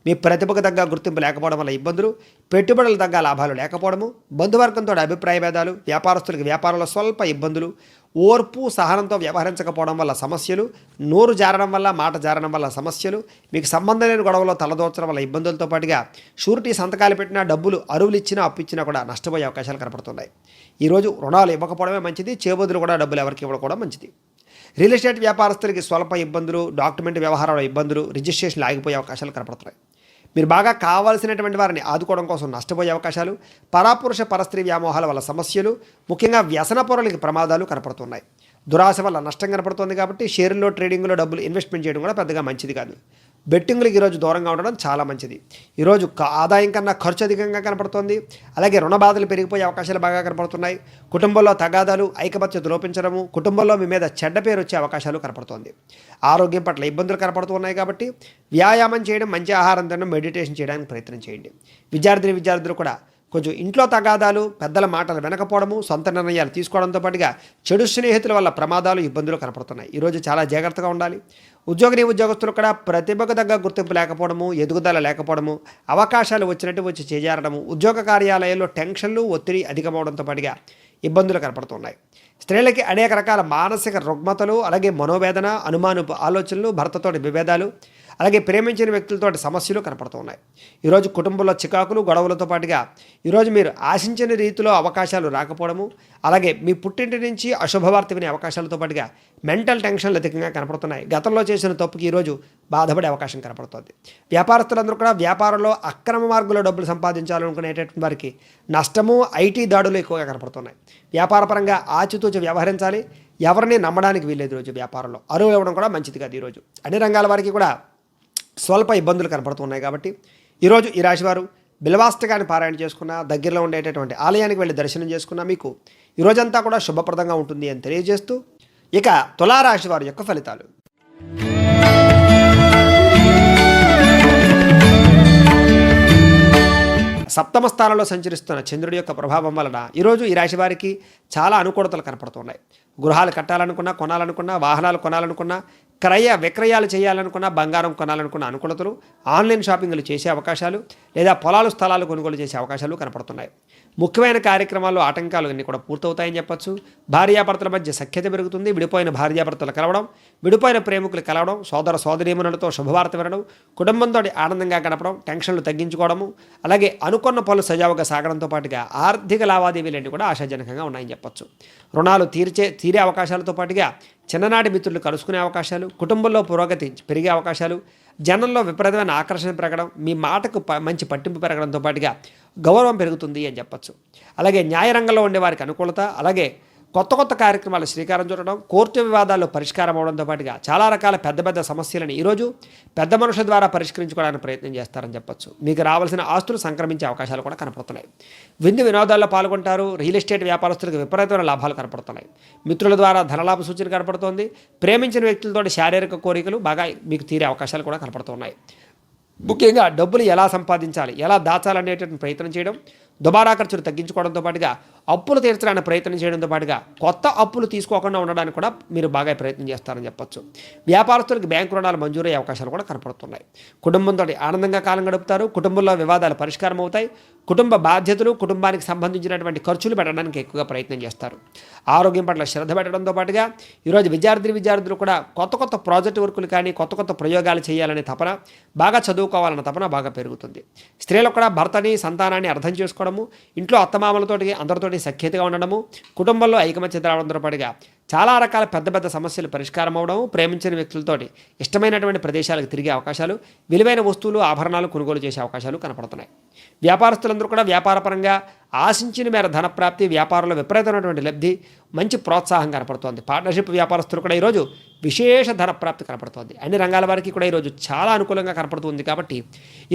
మీ ప్రతిభకు తగ్గ గుర్తింపు లేకపోవడం వల్ల ఇబ్బందులు, పెట్టుబడులు తగ్గ లాభాలు లేకపోవడము, బంధువర్గంతో అభిప్రాయ భేదాలు, వ్యాపారస్తులకు వ్యాపారంలో స్వల్ప ఇబ్బందులు, ఓర్పు సహనంతో వ్యవహరించకపోవడం వల్ల సమస్యలు, నోరు జారడం వల్ల, మాట జారడం వల్ల సమస్యలు, మీకు సంబంధం లేని గొడవలో తలదోచడం వల్ల ఇబ్బందులతో పాటుగా షూరిటీ సంతకాలు పెట్టినా, డబ్బులు అరువులు ఇచ్చినా, అప్పు ఇచ్చినా కూడా నష్టపోయే అవకాశాలు కనపడుతున్నాయి. ఈరోజు రుణాలు ఇవ్వకపోవడమే మంచిది. చేబదులు కూడా డబ్బులు ఎవరికి ఇవ్వకపోవడం మంచిది. రియల్ ఎస్టేట్ వ్యాపారస్తులకి స్వల్ప ఇబ్బందులు, డాక్యుమెంట్ వ్యవహారాల ఇబ్బందులు, రిజిస్ట్రేషన్లు ఆగిపోయే అవకాశాలు కనపడుతున్నాయి. మీరు బాగా కావాల్సినటువంటి వారిని ఆదుకోవడం కోసం నష్టపోయే అవకాశాలు, పరాపురుష పరస్త్రీ వ్యామోహాల వల్ల సమస్యలు, ముఖ్యంగా వ్యసన పొరలకి ప్రమాదాలు కనపడుతున్నాయి. దురాశ వల్ల నష్టం కనపడుతుంది. కాబట్టి షేర్లో, ట్రేడింగ్లో డబ్బులు ఇన్వెస్ట్మెంట్ చేయడం కూడా పెద్దగా మంచిది కాదు. బెట్టింగ్లకు ఈరోజు దూరంగా ఉండడం చాలా మంచిది. ఈరోజు ఆదాయం కన్నా ఖర్చు అధికంగా కనపడుతోంది. అలాగే రుణ బాధలు పెరిగిపోయే అవకాశాలు బాగా కనపడుతున్నాయి. కుటుంబంలో తగాదాలు, ఐకమత్యత లోపించడము, కుటుంబంలో మీ మీద చెడ్డ పేరు వచ్చే అవకాశాలు కనపడుతోంది. ఆరోగ్యం పట్ల ఇబ్బందులు కనపడుతున్నాయి. కాబట్టి వ్యాయామం చేయడం, మంచి ఆహారం తినడం, మెడిటేషన్ చేయడానికి ప్రయత్నం చేయండి. విద్యార్థులు కూడా కొంచెం ఇంట్లో తగాదాలు, పెద్దల మాటలు వినకపోవడము, సొంత నిర్ణయాలు తీసుకోవడంతో పాటుగా చెడు స్నేహితుల వల్ల ప్రమాదాలు, ఇబ్బందులు కనపడుతున్నాయి. ఈరోజు చాలా జాగ్రత్తగా ఉండాలి. ఉద్యోగస్తులు కూడా ప్రతిభకు తగ్గ గుర్తింపు లేకపోవడము, ఎదుగుదల లేకపోవడము, అవకాశాలు వచ్చినట్టు వచ్చి చేజారడము, ఉద్యోగ కార్యాలయాల్లో టెన్షన్లు, ఒత్తిడి అధికమవడంతో పాటుగా ఇబ్బందులు కనపడుతున్నాయి. స్త్రీలకి అనేక రకాల మానసిక రుగ్మతలు, అలాగే మనోవేదన, అనుమానపు ఆలోచనలు, భర్తతోటి విభేదాలు, అలాగే ప్రేమించిన వ్యక్తులతో సమస్యలు కనపడుతున్నాయి. ఈరోజు కుటుంబంలో చికాకులు, గొడవలతో పాటుగా ఈరోజు మీరు ఆశించిన రీతిలో అవకాశాలు రాకపోవడము, అలాగే మీ పుట్టింటి నుంచి అశుభవార్త వినే అవకాశాలతో పాటుగా మెంటల్ టెన్షన్లు అధికంగా కనపడుతున్నాయి. గతంలో చేసిన తప్పుకి ఈరోజు బాధపడే అవకాశం కనపడుతుంది. వ్యాపారస్తులందరూ కూడా వ్యాపారంలో అక్రమ మార్గంలో డబ్బులు సంపాదించాలనుకునేటటువంటి వారికి నష్టము, ఐటీ దాడులు ఎక్కువగా కనపడుతున్నాయి. వ్యాపారపరంగా ఆచితూచి వ్యవహరించాలి. ఎవరిని నమ్మడానికి వీల్లేదు. ఈరోజు వ్యాపారంలో అరువు ఇవ్వడం కూడా మంచిది కాదు. ఈరోజు అన్ని రంగాల వారికి కూడా స్వల్ప ఇబ్బందులు కనపడుతున్నాయి. కాబట్టి ఈరోజు ఈ రాశివారు బిల్వాష్టకాన్ని పారాయణ చేసుకున్న, దగ్గరలో ఉండేటటువంటి ఆలయానికి వెళ్ళి దర్శనం చేసుకున్న మీకు ఈరోజంతా కూడా శుభప్రదంగా ఉంటుంది అని తెలియజేస్తూ, ఇక తులారాశి వారి యొక్క ఫలితాలు. సప్తమ స్థానంలో సంచరిస్తున్న చంద్రుడి యొక్క ప్రభావం వలన ఈరోజు ఈ రాశి వారికి చాలా అనుకూలతలు కనపడుతున్నాయి. గృహాలు కట్టాలనుకున్నా, కొనాలనుకున్నా, వాహనాలు కొనాలనుకున్నా, క్రయ విక్రయాలు చేయాలనుకున్నా, బంగారం కొనాలనుకున్న అనుకూలతలు, ఆన్లైన్ షాపింగ్లు చేసే అవకాశాలు, లేదా పొలాలు, స్థలాలు కొనుగోలు చేసే అవకాశాలు కనపడుతున్నాయి. ముఖ్యమైన కార్యక్రమాల్లో ఆటంకాలు అన్నీ కూడా పూర్తవుతాయని చెప్పచ్చు. భార్యాభర్తల మధ్య సఖ్యత పెరుగుతుంది. విడిపోయిన భార్యాభర్తలు కలవడం, విడిపోయిన ప్రేమికులు కలవడం, సోదరీమణులతో శుభవార్త వినడం, కుటుంబంతో ఆనందంగా గడపడం, టెన్షన్లు తగ్గించుకోవడము, అలాగే అనుకున్న పనులు సజావుగా సాగడంతో పాటుగా ఆర్థిక లావాదేవీలన్నీ కూడా ఆశాజనకంగా ఉన్నాయని చెప్పచ్చు. రుణాలు తీరే అవకాశాలతో పాటుగా చిన్ననాటి మిత్రులు కలుసుకునే అవకాశాలు, కుటుంబంలో పురోగతి పెరిగే అవకాశాలు, జనంలో విపరీతమైన ఆకర్షణ పెరగడం, మీ మాటకు మంచి పట్టింపు పెరగడంతో పాటుగా గౌరవం పెరుగుతుంది అని చెప్పచ్చు. అలాగే న్యాయరంగంలో ఉండే వారికి అనుకూలత, అలాగే కొత్త కార్యక్రమాలు శ్రీకారం చుట్టడం, కోర్టు వివాదాల్లో పరిష్కారం అవడంతో పాటుగా చాలా రకాల పెద్ద సమస్యలను ఈరోజు పెద్ద మనుషుల ద్వారా పరిష్కరించుకోవడానికి ప్రయత్నం చేస్తారని చెప్పచ్చు. మీకు రావాల్సిన ఆస్తులు సంక్రమించే అవకాశాలు కూడా కనపడుతున్నాయి. వినోదాల్లో పాల్గొంటారు. రియల్ ఎస్టేట్ వ్యాపారస్తులకు విపరీతమైన లాభాలు కనపడుతున్నాయి. మిత్రుల ద్వారా ధనలాభ సూచన కనపడుతోంది. ప్రేమించిన వ్యక్తులతో శారీరక కోరికలు బాగా మీకు తీరే అవకాశాలు కూడా కనపడుతున్నాయి. ముఖ్యంగా డబ్బులు ఎలా సంపాదించాలి, ఎలా దాచాలనేటువంటి ప్రయత్నం చేయడం, దుబారా ఖర్చులు తగ్గించుకోవడంతో పాటుగా అప్పులు తీర్చడానికి ప్రయత్నం చేయడంతో పాటుగా కొత్త అప్పులు తీసుకోకుండా ఉండడానికి కూడా మీరు బాగా ప్రయత్నం చేస్తారని చెప్పొచ్చు. వ్యాపారస్తులకు బ్యాంకు రుణాలు మంజూరయ్యే అవకాశాలు కూడా కనపడుతున్నాయి. కుటుంబంతో ఆనందంగా కాలం గడుపుతారు. కుటుంబంలో వివాదాలు పరిష్కారం అవుతాయి. కుటుంబ బాధ్యతలు, కుటుంబానికి సంబంధించినటువంటి ఖర్చులు పెట్టడానికి ఎక్కువగా ప్రయత్నం చేస్తారు. ఆరోగ్యం పట్ల శ్రద్ధ పెట్టడంతో పాటుగా ఈరోజు విద్యార్థులు కూడా కొత్త కొత్త ప్రాజెక్టు వర్కులు కానీ కొత్త కొత్త ప్రయోగాలు చేయాలనే తపన, బాగా చదువుకోవాలన్న తపన బాగా పెరుగుతుంది. స్త్రీలకు కూడా భర్తని, సంతానాన్ని అర్థం చేసుకోవడము, ఇంట్లో అత్తమామలతోటి అందరితోటి సఖ్యతగా ఉండడము, కుటుంబంలో ఐకమత్యత రావడంతో పాటుగా చాలా రకాల పెద్ద పెద్ద సమస్యలు పరిష్కారం అవడం, ప్రేమించిన వ్యక్తులతోటి ఇష్టమైనటువంటి ప్రదేశాలకు తిరిగే అవకాశాలు, విలువైన వస్తువులు, ఆభరణాలు కొనుగోలు చేసే అవకాశాలు కనపడుతున్నాయి. వ్యాపారస్తులందరూ కూడా వ్యాపారపరంగా ఆశించిన మేర ధనప్రాప్తి, వ్యాపారంలో విపరీతమైనటువంటి లబ్ధి, మంచి ప్రోత్సాహం కనపడుతోంది. పార్ట్నర్షిప్ వ్యాపారస్తులు కూడా ఈరోజు విశేష ధనప్రాప్తి కనపడుతోంది. అన్ని రంగాల వారికి కూడా ఈరోజు చాలా అనుకూలంగా కనపడుతుంది. కాబట్టి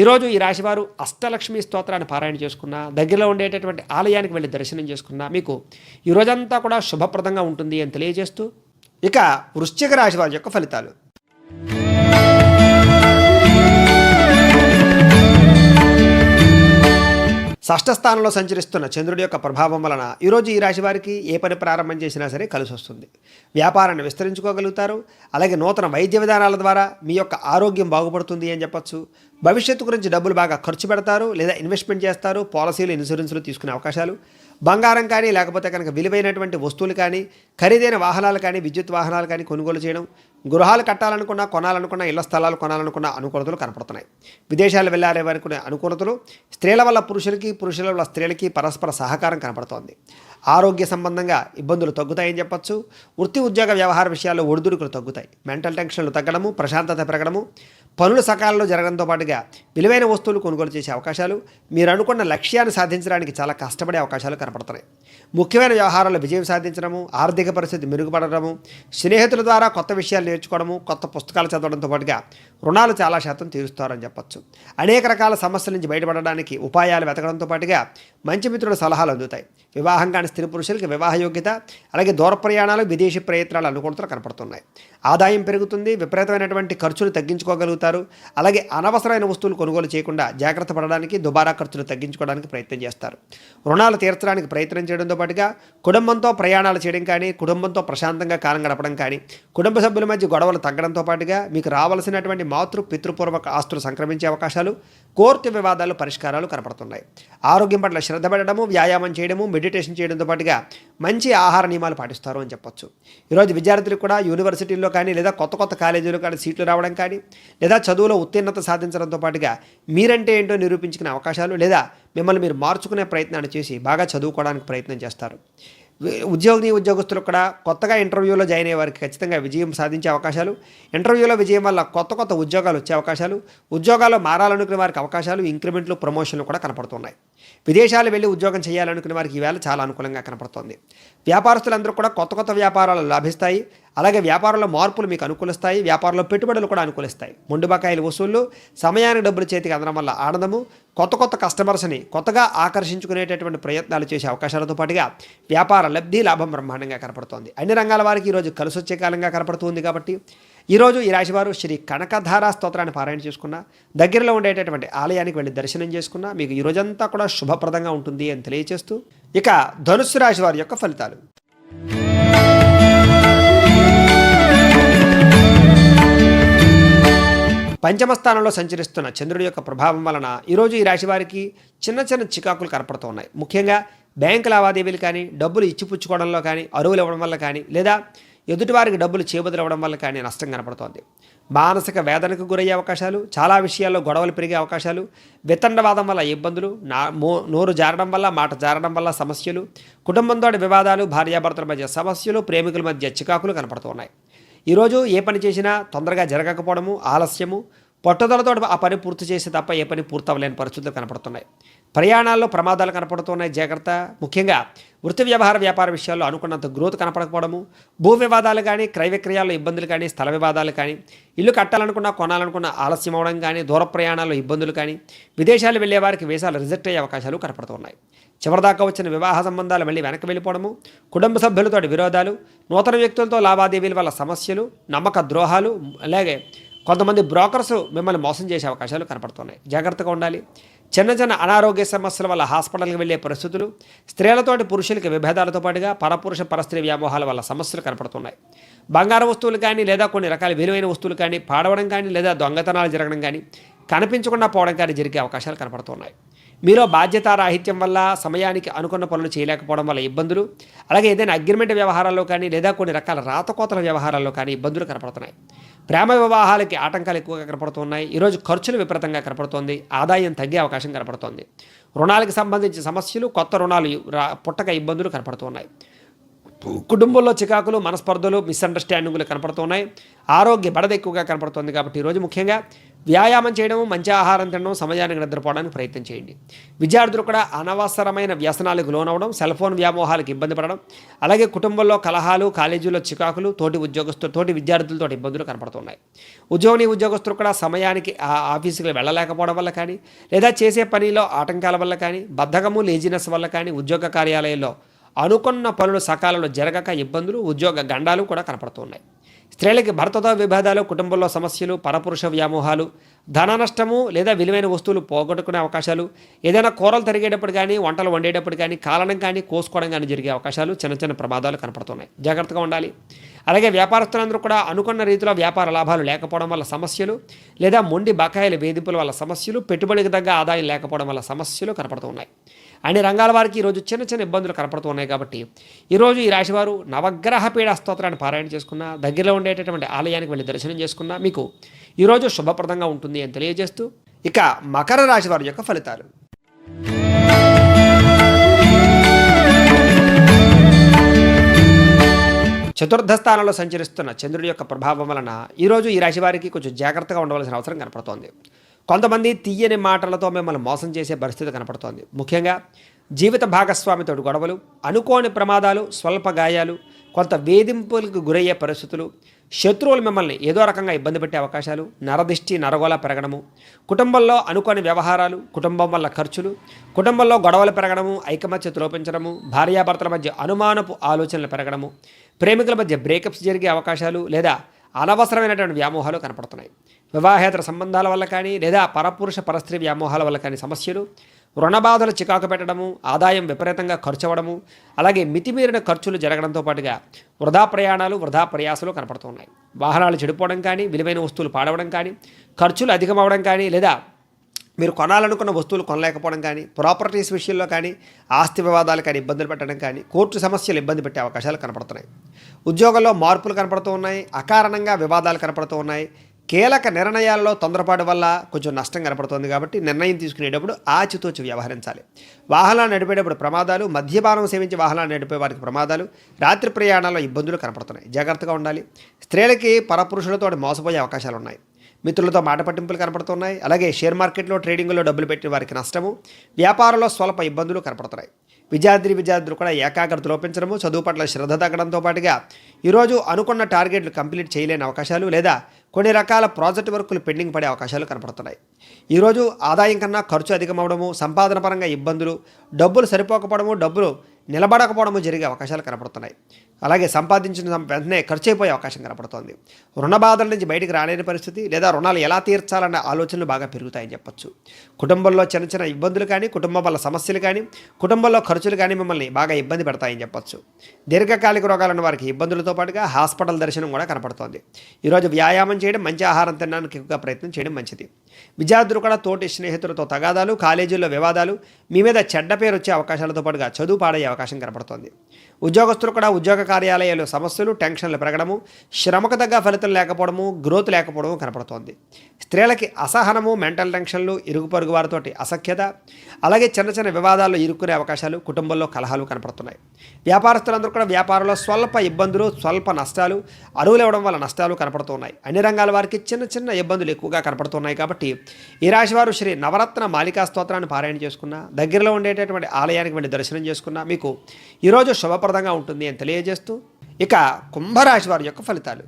ఈరోజు ఈ రాశివారు అష్టలక్ష్మి స్తోత్రాన్ని పారాయణ చేసుకున్నా, దగ్గరలో ఉండేటటువంటి ఆలయానికి వెళ్ళి దర్శనం చేసుకున్నా మీకు ఈ రోజంతా కూడా శుభప్రదంగా ఉంటుంది అని తెలియజేస్తూ, ఇక వృశ్చిక రాశి వారి యొక్క ఫలితాలు. షష్ఠ స్థానంలో సంచరిస్తున్న చంద్రుడి యొక్క ప్రభావం వలన ఈరోజు ఈ రాశి వారికి ఏ పని ప్రారంభం చేసినా సరే కలిసి వస్తుంది. వ్యాపారాన్ని విస్తరించుకోగలుగుతారు. అలాగే నూతన వైద్య విధానాల ద్వారా మీ యొక్క ఆరోగ్యం బాగుపడుతుంది అని చెప్పొచ్చు. భవిష్యత్తు గురించి డబ్బులు బాగా ఖర్చు పెడతారు లేదా ఇన్వెస్ట్మెంట్ చేస్తారు. పాలసీలు, ఇన్సూరెన్సులు తీసుకునే అవకాశాలు, బంగారం కానీ లేకపోతే కనుక విలువైనటువంటి వస్తువులు కానీ, ఖరీదైన వాహనాలు కానీ, విద్యుత్ వాహనాలు కానీ కొనుగోలు చేయడం, గృహాలు కట్టాలనుకున్నా, కొనాలనుకున్నా, ఇళ్ల స్థలాలు కొనాలనుకున్న అనుకూలతలు కనపడుతున్నాయి. విదేశాలు వెళ్ళారే వరకు అనుకూలతలు, స్త్రీల వల్ల పురుషులకి, పురుషుల వల్ల స్త్రీలకి పరస్పర సహకారం కనపడుతోంది. ఆరోగ్య సంబంధంగా ఇబ్బందులు తగ్గుతాయని చెప్పొచ్చు. వృత్తి ఉద్యోగ వ్యవహార విషయాల్లో ఒడిదుడుకులు తగ్గుతాయి. మెంటల్ టెన్షన్లు తగ్గడము, ప్రశాంతత పెరగడము, పనులు సకాలంలో జరగడంతో పాటుగా విలువైన వస్తువులు కొనుగోలు చేసే అవకాశాలు, మీరు అనుకున్న లక్ష్యాన్ని సాధించడానికి చాలా కష్టపడే అవకాశాలు కనపడుతున్నాయి. ముఖ్యమైన వ్యవహారాల్లో విజయం సాధించడము, ఆర్థిక పరిస్థితి మెరుగుపడడము, స్నేహితుల ద్వారా కొత్త విషయాలు నేర్చుకోవడము, కొత్త పుస్తకాలు చదవడంతో పాటుగా రుణాలు చాలా శాతం తీరుస్తారని చెప్పొచ్చు. అనేక రకాల సమస్యల నుంచి బయటపడడానికి ఉపాయాలు వెతకడంతో పాటుగా మంచి మిత్రుల సలహాలు అందుతాయి. వివాహం కాని స్త్రీ పురుషులకి వివాహ యోగ్యత, అలాగే దూర ప్రయాణాలు, విదేశీ ప్రయత్నాలు అనుకూలతలు కనపడుతున్నాయి. ఆదాయం పెరుగుతుంది. విపరీతమైనటువంటి ఖర్చులు తగ్గించుకోగలుగుతారు. అలాగే అనవసరమైన వస్తువులు కొనుగోలు చేయకుండా జాగ్రత్త పడడానికి, దుబారా ఖర్చులు తగ్గించుకోవడానికి ప్రయత్నం చేస్తారు. రుణాలు తీర్చడానికి ప్రయత్నం చేయడంతో పాటుగా కుటుంబంతో ప్రయాణాలు చేయడం కానీ, కుటుంబంతో ప్రశాంతంగా కాలం గడపడం కానీ, కుటుంబ సభ్యుల మధ్య గొడవలు తగ్గడంతో పాటుగా మీకు రావాల్సినటువంటి పితృపూర్వక ఆస్తులు సంక్రమించే అవకాశాలు, కోర్టు వివాదాలు పరిష్కారాలు కనపడుతున్నాయి. ఆరోగ్యం పట్ల శ్రద్ధ పెట్టడము, వ్యాయామం చేయడము, మెడిటేషన్ చేయడంతో పాటుగా మంచి ఆహార నియమాలు పాటిస్తారు అని చెప్పొచ్చు. ఈరోజు విద్యార్థులకు కూడా యూనివర్సిటీల్లో కానీ లేదా కొత్త కొత్త కాలేజీలో కానీ సీట్లు రావడం కానీ, లేదా చదువులో ఉత్తీర్ణత సాధించడంతో పాటుగా మీరంటే ఏంటో నిరూపించుకునే అవకాశాలు, లేదా మిమ్మల్ని మీరు మార్చుకునే ప్రయత్నాన్ని చేసి బాగా చదువుకోవడానికి ప్రయత్నం చేస్తారు. ఉద్యోగస్తులు కూడా కొత్తగా ఇంటర్వ్యూలో జాయిన్ అయ్యే వారికి ఖచ్చితంగా విజయం సాధించే అవకాశాలు, ఇంటర్వ్యూలో విజయం వల్ల కొత్త కొత్త ఉద్యోగాలు వచ్చే అవకాశాలు, ఉద్యోగాల్లో మారాలనుకునే వారికి అవకాశాలు, ఇంక్రిమెంట్లు, ప్రమోషన్లు కూడా కనపడుతున్నాయి. విదేశాలు వెళ్ళి ఉద్యోగం చేయాలనుకునే వారికి ఈవేళ చాలా అనుకూలంగా కనపడుతోంది. వ్యాపారస్తులందరూ కూడా కొత్త కొత్త వ్యాపారాలు లాభిస్తాయి. అలాగే వ్యాపారంలో మార్పులు మీకు అనుకూలిస్తాయి. వ్యాపారంలో పెట్టుబడులు కూడా అనుకూలిస్తాయి. మొండి బకాయిల వసూళ్లు, సమయానికి డబ్బులు చేతికి అందడం వల్ల ఆనందము, కొత్త కొత్త కస్టమర్స్ని కొత్తగా ఆకర్షించుకునేటటువంటి ప్రయత్నాలు చేసే అవకాశాలతో పాటుగా వ్యాపార లబ్ధి, లాభం బ్రహ్మాండంగా కనపడుతోంది. అన్ని రంగాల వారికి ఈరోజు కలిసి వచ్చే కాలంగా కనపడుతుంది. కాబట్టి ఈరోజు ఈ రాశివారు శ్రీ కనకధారా స్తోత్రాన్ని పారాయణ చేసుకున్న, దగ్గరలో ఉండేటటువంటి ఆలయానికి వెళ్ళి దర్శనం చేసుకున్న మీకు ఈ రోజంతా కూడా శుభప్రదంగా ఉంటుంది అని తెలియజేస్తూ, ఇక ధనుస్సు రాశి వారి యొక్క ఫలితాలు. పంచమ స్థానంలో సంచరిస్తున్న చంద్రుడి యొక్క ప్రభావం వలన ఈరోజు ఈ రాశి వారికి చిన్న చిన్న చికాకులు కనపడుతూ ఉన్నాయి. ముఖ్యంగా బ్యాంకు లావాదేవీలు కానీ, డబ్బులు ఇచ్చిపుచ్చుకోవడంలో కానీ, అరువులు ఇవ్వడం వల్ల కానీ, లేదా ఎదుటివారికి డబ్బులు చేబదులవ్వడం వల్ల కానీ నష్టం కనపడుతోంది. మానసిక వేదనకు గురయ్యే అవకాశాలు, చాలా విషయాల్లో గొడవలు పెరిగే అవకాశాలు, వితండవాదం వల్ల ఇబ్బందులు, నోరు జారడం వల్ల, మాట జారడం వల్ల సమస్యలు, కుటుంబంతో వివాదాలు, భార్యాభర్తల మధ్య సమస్యలు, ప్రేమికుల మధ్య చికాకులు కనపడుతున్నాయి. ఈరోజు ఏ పని చేసినా తొందరగా జరగకపోవడము, ఆలస్యము, పట్టుదలతో ఆ పని పూర్తి చేసి తప్ప ఏ పని పూర్తవలేని పరిస్థితులు కనపడుతున్నాయి. ప్రయాణాల్లో ప్రమాదాలు కనపడుతున్నాయి, జాగ్రత్త. ముఖ్యంగా వృత్తి వ్యవహార వ్యాపార విషయాల్లో అనుకున్నంత గ్రోత్ కనపడకపోవడము, భూ వివాదాలు కానీ, క్రయ విక్రయాల్లో ఇబ్బందులు కానీ, స్థల వివాదాలు కానీ, ఇల్లు కట్టాలనుకున్నా, కొనాలనుకున్న ఆలస్యం అవడం కానీ, దూర ప్రయాణాల్లో ఇబ్బందులు కానీ, విదేశాలు వెళ్లే వారికి వీసాలు రిజెక్ట్ అయ్యే అవకాశాలు కనపడుతున్నాయి. చివరిదాకా వచ్చిన వివాహ సంబంధాలు మళ్ళీ వెనక్కి వెళ్ళిపోవడము, కుటుంబ సభ్యులతో విరోధాలు, నూతన వ్యక్తులతో లావాదేవీల వల్ల సమస్యలు, నమ్మక ద్రోహాలు, అలాగే కొంతమంది బ్రోకర్స్ మిమ్మల్ని మోసం చేసే అవకాశాలు కనపడుతున్నాయి, జాగ్రత్తగా ఉండాలి. చిన్న చిన్న అనారోగ్య సమస్యల వల్ల హాస్పిటల్కి వెళ్ళే పరిస్థితులు, స్త్రీలతోటి పురుషులకి విభేదాలతో పాటుగా పరపురుష పరస్త్రీ వ్యామోహాల వల్ల సమస్యలు కనపడుతున్నాయి. బంగారు వస్తువులు కానీ లేదా కొన్ని రకాల విలువైన వస్తువులు కానీ పాడవడం కానీ లేదా దొంగతనాలు జరగడం కానీ కనిపించకుండా పోవడం కానీ జరిగే అవకాశాలు కనపడుతున్నాయి. మీలో బాధ్యతారాహిత్యం వల్ల సమయానికి అనుకున్న పనులు చేయలేకపోవడం వల్ల ఇబ్బందులు, అలాగే ఏదైనా అగ్రిమెంట్ వ్యవహారాల్లో కానీ లేదా కొన్ని రకాల రాతకోతల వ్యవహారాల్లో కానీ ఇబ్బందులు కనపడుతున్నాయి. ప్రేమ వివాహాలకి ఆటంకాలు ఎక్కువగా కనపడుతున్నాయి. ఈరోజు ఖర్చులు విపరీతంగా కనపడుతోంది, ఆదాయం తగ్గే అవకాశం కనపడుతోంది. రుణాలకు సంబంధించిన సమస్యలు, కొత్త రుణాలు పుట్టక ఇబ్బందులు కనపడుతున్నాయి. కుటుంబంలో చికాకులు, మనస్పర్ధలు, మిస్అండర్స్టాండింగులు కనపడుతున్నాయి. ఆరోగ్య బడద ఎక్కువగా కనపడుతుంది. కాబట్టి ఈరోజు ముఖ్యంగా వ్యాయామం చేయడం, మంచి ఆహారం తినడం, సమయానికి నిద్రపోవడానికి ప్రయత్నం చేయండి. విద్యార్థులు కూడా అనవసరమైన వ్యసనాలకు లోనవడం, సెల్ ఫోన్ వ్యామోహాలకు ఇబ్బంది పడడం, అలాగే కుటుంబంలో కలహాలు, కాలేజీలో చికాకులు, తోటి విద్యార్థులతో ఇబ్బందులు కనపడుతున్నాయి. ఉద్యోగస్తులు కూడా సమయానికి ఆఫీసుకి వెళ్ళలేకపోవడం వల్ల కానీ లేదా చేసే పనిలో ఆటంకాల వల్ల కానీ, బద్ధకము, లేజినెస్ వల్ల కానీ ఉద్యోగ కార్యాలయంలో అనుకున్న పనులు సకాలంలో జరగక ఇబ్బందులు, ఉద్యోగ గండాలు కూడా కనపడుతున్నాయి. స్త్రీలకి భర్తతో విభేదాలు, కుటుంబంలో సమస్యలు, పరపురుష వ్యామోహాలు, ధన నష్టము లేదా విలువైన వస్తువులు పోగొట్టుకునే అవకాశాలు, ఏదైనా కూరలు తరిగేటప్పుడు కానీ వంటలు వండేటప్పుడు కానీ కాలనం కానీ కోసుకోవడం కానీ జరిగే అవకాశాలు, చిన్న చిన్న ప్రమాదాలు కనపడుతున్నాయి, జాగ్రత్తగా ఉండాలి. అలాగే వ్యాపారస్తులందరూ కూడా అనుకున్న రీతిలో వ్యాపార లాభాలు లేకపోవడం వల్ల సమస్యలు లేదా మొండి బకాయిల వేధింపుల వల్ల సమస్యలు, పెట్టుబడికి తగ్గ ఆదాయం లేకపోవడం వల్ల సమస్యలు కనపడుతున్నాయి. అన్ని రంగాల వారికి ఈరోజు చిన్న చిన్న ఇబ్బందులు కనపడుతున్నాయి. కాబట్టి ఈరోజు ఈ రాశివారు నవగ్రహ పీడ స్తోత్రాన్ని పారాయణ చేసుకున్నా, దగ్గరలో ఉండేటటువంటి ఆలయానికి వెళ్ళి దర్శనం చేసుకున్నా మీకు ఈరోజు శుభప్రదంగా ఉంటుంది అని తెలియజేస్తూ, ఇక మకర రాశి వారి యొక్క ఫలితాలు. చతుర్థ స్థానంలో సంచరిస్తున్న చంద్రుడి యొక్క ప్రభావం వలన ఈరోజు ఈ రాశి వారికి కొంచెం జాగ్రత్తగా ఉండవలసిన అవసరం కనపడుతోంది. కొంతమంది తీయని మాటలతో మిమ్మల్ని మోసం చేసే పరిస్థితి కనపడుతోంది. ముఖ్యంగా జీవిత భాగస్వామితో గొడవలు, అనుకోని ప్రమాదాలు, స్వల్ప గాయాలు, కొంత వేధింపులకు గురయ్యే పరిస్థితులు, శత్రువులు మిమ్మల్ని ఏదో రకంగా ఇబ్బంది పెట్టే అవకాశాలు, నరదిష్టి నరగోళ పెరగడము, కుటుంబంలో అనుకోని వ్యవహారాలు, కుటుంబం వల్ల ఖర్చులు, కుటుంబంలో గొడవలు పెరగడము, ఐకమత్యత లోపించడము, భార్యాభర్తల మధ్య అనుమానపు ఆలోచనలు పెరగడము, ప్రేమికుల మధ్య బ్రేకప్స్ జరిగే అవకాశాలు లేదా అనవసరమైనటువంటి వ్యామోహాలు కనపడుతున్నాయి. వివాహేతర సంబంధాల వల్ల కానీ లేదా పరపురుష పరస్త్రీ వ్యామోహాల వల్ల కానీ సమస్యలు, రుణబాధలు చికాకు పెట్టడము, ఆదాయం విపరీతంగా ఖర్చు అవ్వడము, అలాగే మితిమీరిన ఖర్చులు జరగడంతో పాటుగా వృధా ప్రయాణాలు, వృధా ప్రయాసాలు కనపడుతున్నాయి. వాహనాలు చెడిపోవడం కానీ, విలువైన వస్తువులు పాడవడం కానీ, ఖర్చులు అధికమవడం కానీ లేదా మీరు కొనాలనుకున్న వస్తువులు కొనలేకపోవడం కానీ, ప్రాపర్టీస్ విషయంలో కానీ, ఆస్తి వివాదాలు కానీ ఇబ్బందులు పెట్టడం కానీ, కోర్టు సమస్యలు ఇబ్బంది పెట్టే అవకాశాలు కనపడుతున్నాయి. ఉద్యోగంలో మార్పులు కనపడుతూ ఉన్నాయి, అకారణంగా వివాదాలు కనపడుతూ ఉన్నాయి. కీలక నిర్ణయాల్లో తొందరపాటు వల్ల కొంచెం నష్టం కనపడుతుంది. కాబట్టి నిర్ణయం తీసుకునేటప్పుడు ఆచితూచి వ్యవహరించాలి. వాహనాలు నడిపేటప్పుడు ప్రమాదాలు, మద్యపానం సేవించి వాహనాలు నడిపే వారికి ప్రమాదాలు, రాత్రి ప్రయాణాల్లో ఇబ్బందులు కనపడుతున్నాయి, జాగ్రత్తగా ఉండాలి. స్త్రీలకి పరపురుషులతో మోసపోయే అవకాశాలు ఉన్నాయి. మిత్రులతో మాట పట్టింపులు కనపడుతున్నాయి. అలాగే షేర్ మార్కెట్లో ట్రేడింగ్లో డబ్బులు పెట్టిన వారికి నష్టము, వ్యాపారంలో స్వల్ప ఇబ్బందులు కనపడుతున్నాయి. విద్యార్థులు కూడా ఏకాగ్రత లోపించడము, చదువు పట్ల శ్రద్ధ తగ్గడంతో పాటుగా ఈరోజు అనుకున్న టార్గెట్లు కంప్లీట్ చేయలేని అవకాశాలు లేదా కొన్ని రకాల ప్రాజెక్ట్ వర్కులు పెండింగ్ పడే అవకాశాలు కనపడుతున్నాయి. ఈరోజు ఆదాయం కన్నా ఖర్చు అధికమవడము, సంపాదన పరంగా ఇబ్బందులు, డబ్బులు సరిపోకపోవడము, డబ్బులు నిలబడకపోవడము జరిగే అవకాశాలు కనపడుతున్నాయి. అలాగే సంపాదించిన వెంటనే ఖర్చు అయిపోయే అవకాశం కనపడుతోంది. రుణ బాధల నుంచి బయటికి రాలేని పరిస్థితి లేదా రుణాలు ఎలా తీర్చాలన్న ఆలోచనలు బాగా పెరుగుతాయని చెప్పొచ్చు. కుటుంబంలో చిన్న చిన్న ఇబ్బందులు కానీ, కుటుంబం వల్ల సమస్యలు కానీ, కుటుంబంలో ఖర్చులు కానీ మిమ్మల్ని బాగా ఇబ్బంది పెడతాయని చెప్పొచ్చు. దీర్ఘకాలిక రోగాలున్న వారికి ఇబ్బందులతో పాటుగా హాస్పిటల్ దర్శనం కూడా కనపడుతోంది. ఈరోజు వ్యాయామం చేయడం, మంచి ఆహారం తినడానికి ఎక్కువగా ప్రయత్నం చేయడం మంచిది. విద్యార్థులు కూడా తోటి స్నేహితులతో తగాదాలు, కాలేజీల్లో వివాదాలు, మీ మీద చెడ్డ పేరు వచ్చే అవకాశాలతో పాటుగా చదువు పాడయ్యే అవకాశం కనపడుతోంది. ఉద్యోగస్తులు కూడా ఉద్యోగ కార్యాలయాల్లో సమస్యలు, టెన్షన్లు పెరగడము, శ్రమకు తగ్గ ఫలితం లేకపోవడము, గ్రోత్ లేకపోవడము కనపడుతోంది. స్త్రీలకి అసహనము, మెంటల్ టెన్షన్లు, ఇరుగు పొరుగు వారితోటి అసఖ్యత, అలాగే చిన్న చిన్న వివాదాల్లో ఇరుక్కునే అవకాశాలు, కుటుంబంలో కలహాలు కనపడుతున్నాయి. వ్యాపారస్తులందరూ కూడా వ్యాపారంలో స్వల్ప ఇబ్బందులు, స్వల్ప నష్టాలు, అరువులు ఇవ్వడం వల్ల నష్టాలు కనపడుతున్నాయి. అన్ని రంగాల వారికి చిన్న చిన్న ఇబ్బందులు ఎక్కువగా కనపడుతున్నాయి. కాబట్టి ఈ రాశి వారు శ్రీ నవరత్న మాలికా స్తోత్రాన్ని పారాయణ చేసుకున్నా, దగ్గరలో ఉండేటటువంటి ఆలయానికి వెళ్ళి దర్శనం చేసుకున్నా మీకు ఈరోజు శుభప్రదంగా ఉంటుంది అని తెలియజేస్తూ, ఇక కుంభరాశి వారి యొక్క ఫలితాలు.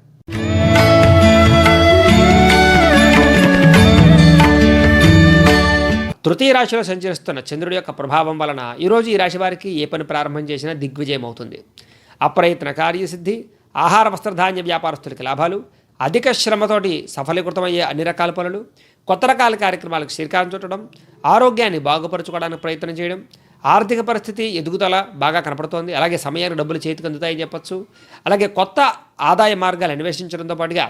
తృతీయ రాశిలో సంచరిస్తున్న చంద్రుడి యొక్క ప్రభావం వలన ఈరోజు ఈ రాశి వారికి ఏ పని ప్రారంభం చేసినా దిగ్విజయం అవుతుంది. అప్రయత్న కార్యసిద్ధి, ఆహార వస్త్రధాన్య వ్యాపారస్తులకి లాభాలు, అధిక శ్రమతోటి సఫలీకృతమయ్యే అన్ని రకాల పనులు, కొత్త రకాల కార్యక్రమాలకు శ్రీకారం చుట్టడం, ఆరోగ్యాన్ని బాగుపరచుకోవడానికి ప్రయత్నం చేయడం, ఆర్థిక పరిస్థితి ఎదుగుదల బాగా కనపడుతోంది. అలాగే సమయానికి డబ్బులు చేతికి అందుతాయని చెప్పచ్చు. అలాగే కొత్త ఆదాయ మార్గాలు అన్వేషించడంతో పాటుగా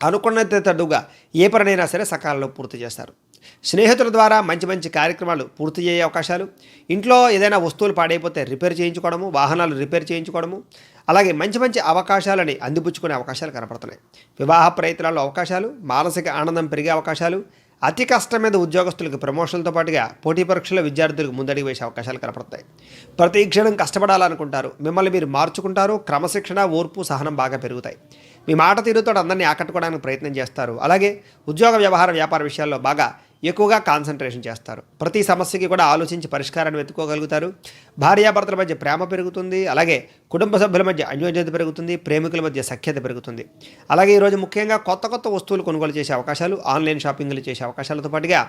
అనుకున్నది తడుగా ఏ పనైనా సరే సకాలంలో పూర్తి చేస్తారు. స్నేహితుల ద్వారా మంచి మంచి కార్యక్రమాలు పూర్తి అయ్యే అవకాశాలు, ఇంట్లో ఏదైనా వస్తువులు పాడైపోతే రిపేర్ చేయించుకోవడము, వాహనాలు రిపేర్ చేయించుకోవడము, అలాగే మంచి మంచి అవకాశాలని అందిపుచ్చుకునే అవకాశాలు కనపడుతున్నాయి. వివాహ ప్రయత్నాల్లో అవకాశాలు, మానసిక ఆనందం పెరిగే అవకాశాలు, అతి కష్టం మీద ఉద్యోగస్తులకు ప్రమోషన్లతో పాటుగా పోటీ పరీక్షల్లో విద్యార్థులకు ముందడుగు వేసే అవకాశాలు కనపడతాయి. ప్రతి క్షణం కష్టపడాలనుకుంటారు. మిమ్మల్ని మీరు మార్చుకుంటారు. క్రమశిక్షణ, ఓర్పు, సహనం బాగా పెరుగుతాయి. మీ మాట తీరుతో అందరినీ ఆకట్టుకోవడానికి ప్రయత్నం చేస్తారు. అలాగే ఉద్యోగ వ్యాపార విషయాల్లో బాగా ఎక్కువగా కాన్సన్ట్రేషన్ చేస్తారు. ప్రతి సమస్యకి కూడా ఆలోచించి పరిష్కారాన్ని వెతుక్కోగలుగుతారు. భార్యాభర్తల మధ్య ప్రేమ పెరుగుతుంది. అలాగే కుటుంబ సభ్యుల మధ్య అన్యోన్యత పెరుగుతుంది. ప్రేమికుల మధ్య సఖ్యత పెరుగుతుంది. అలాగే ఈరోజు ముఖ్యంగా కొత్త వస్తువులు కొనుగోలు చేసే అవకాశాలు, ఆన్లైన్ షాపింగ్లు చేసే అవకాశాలతో పాటుగా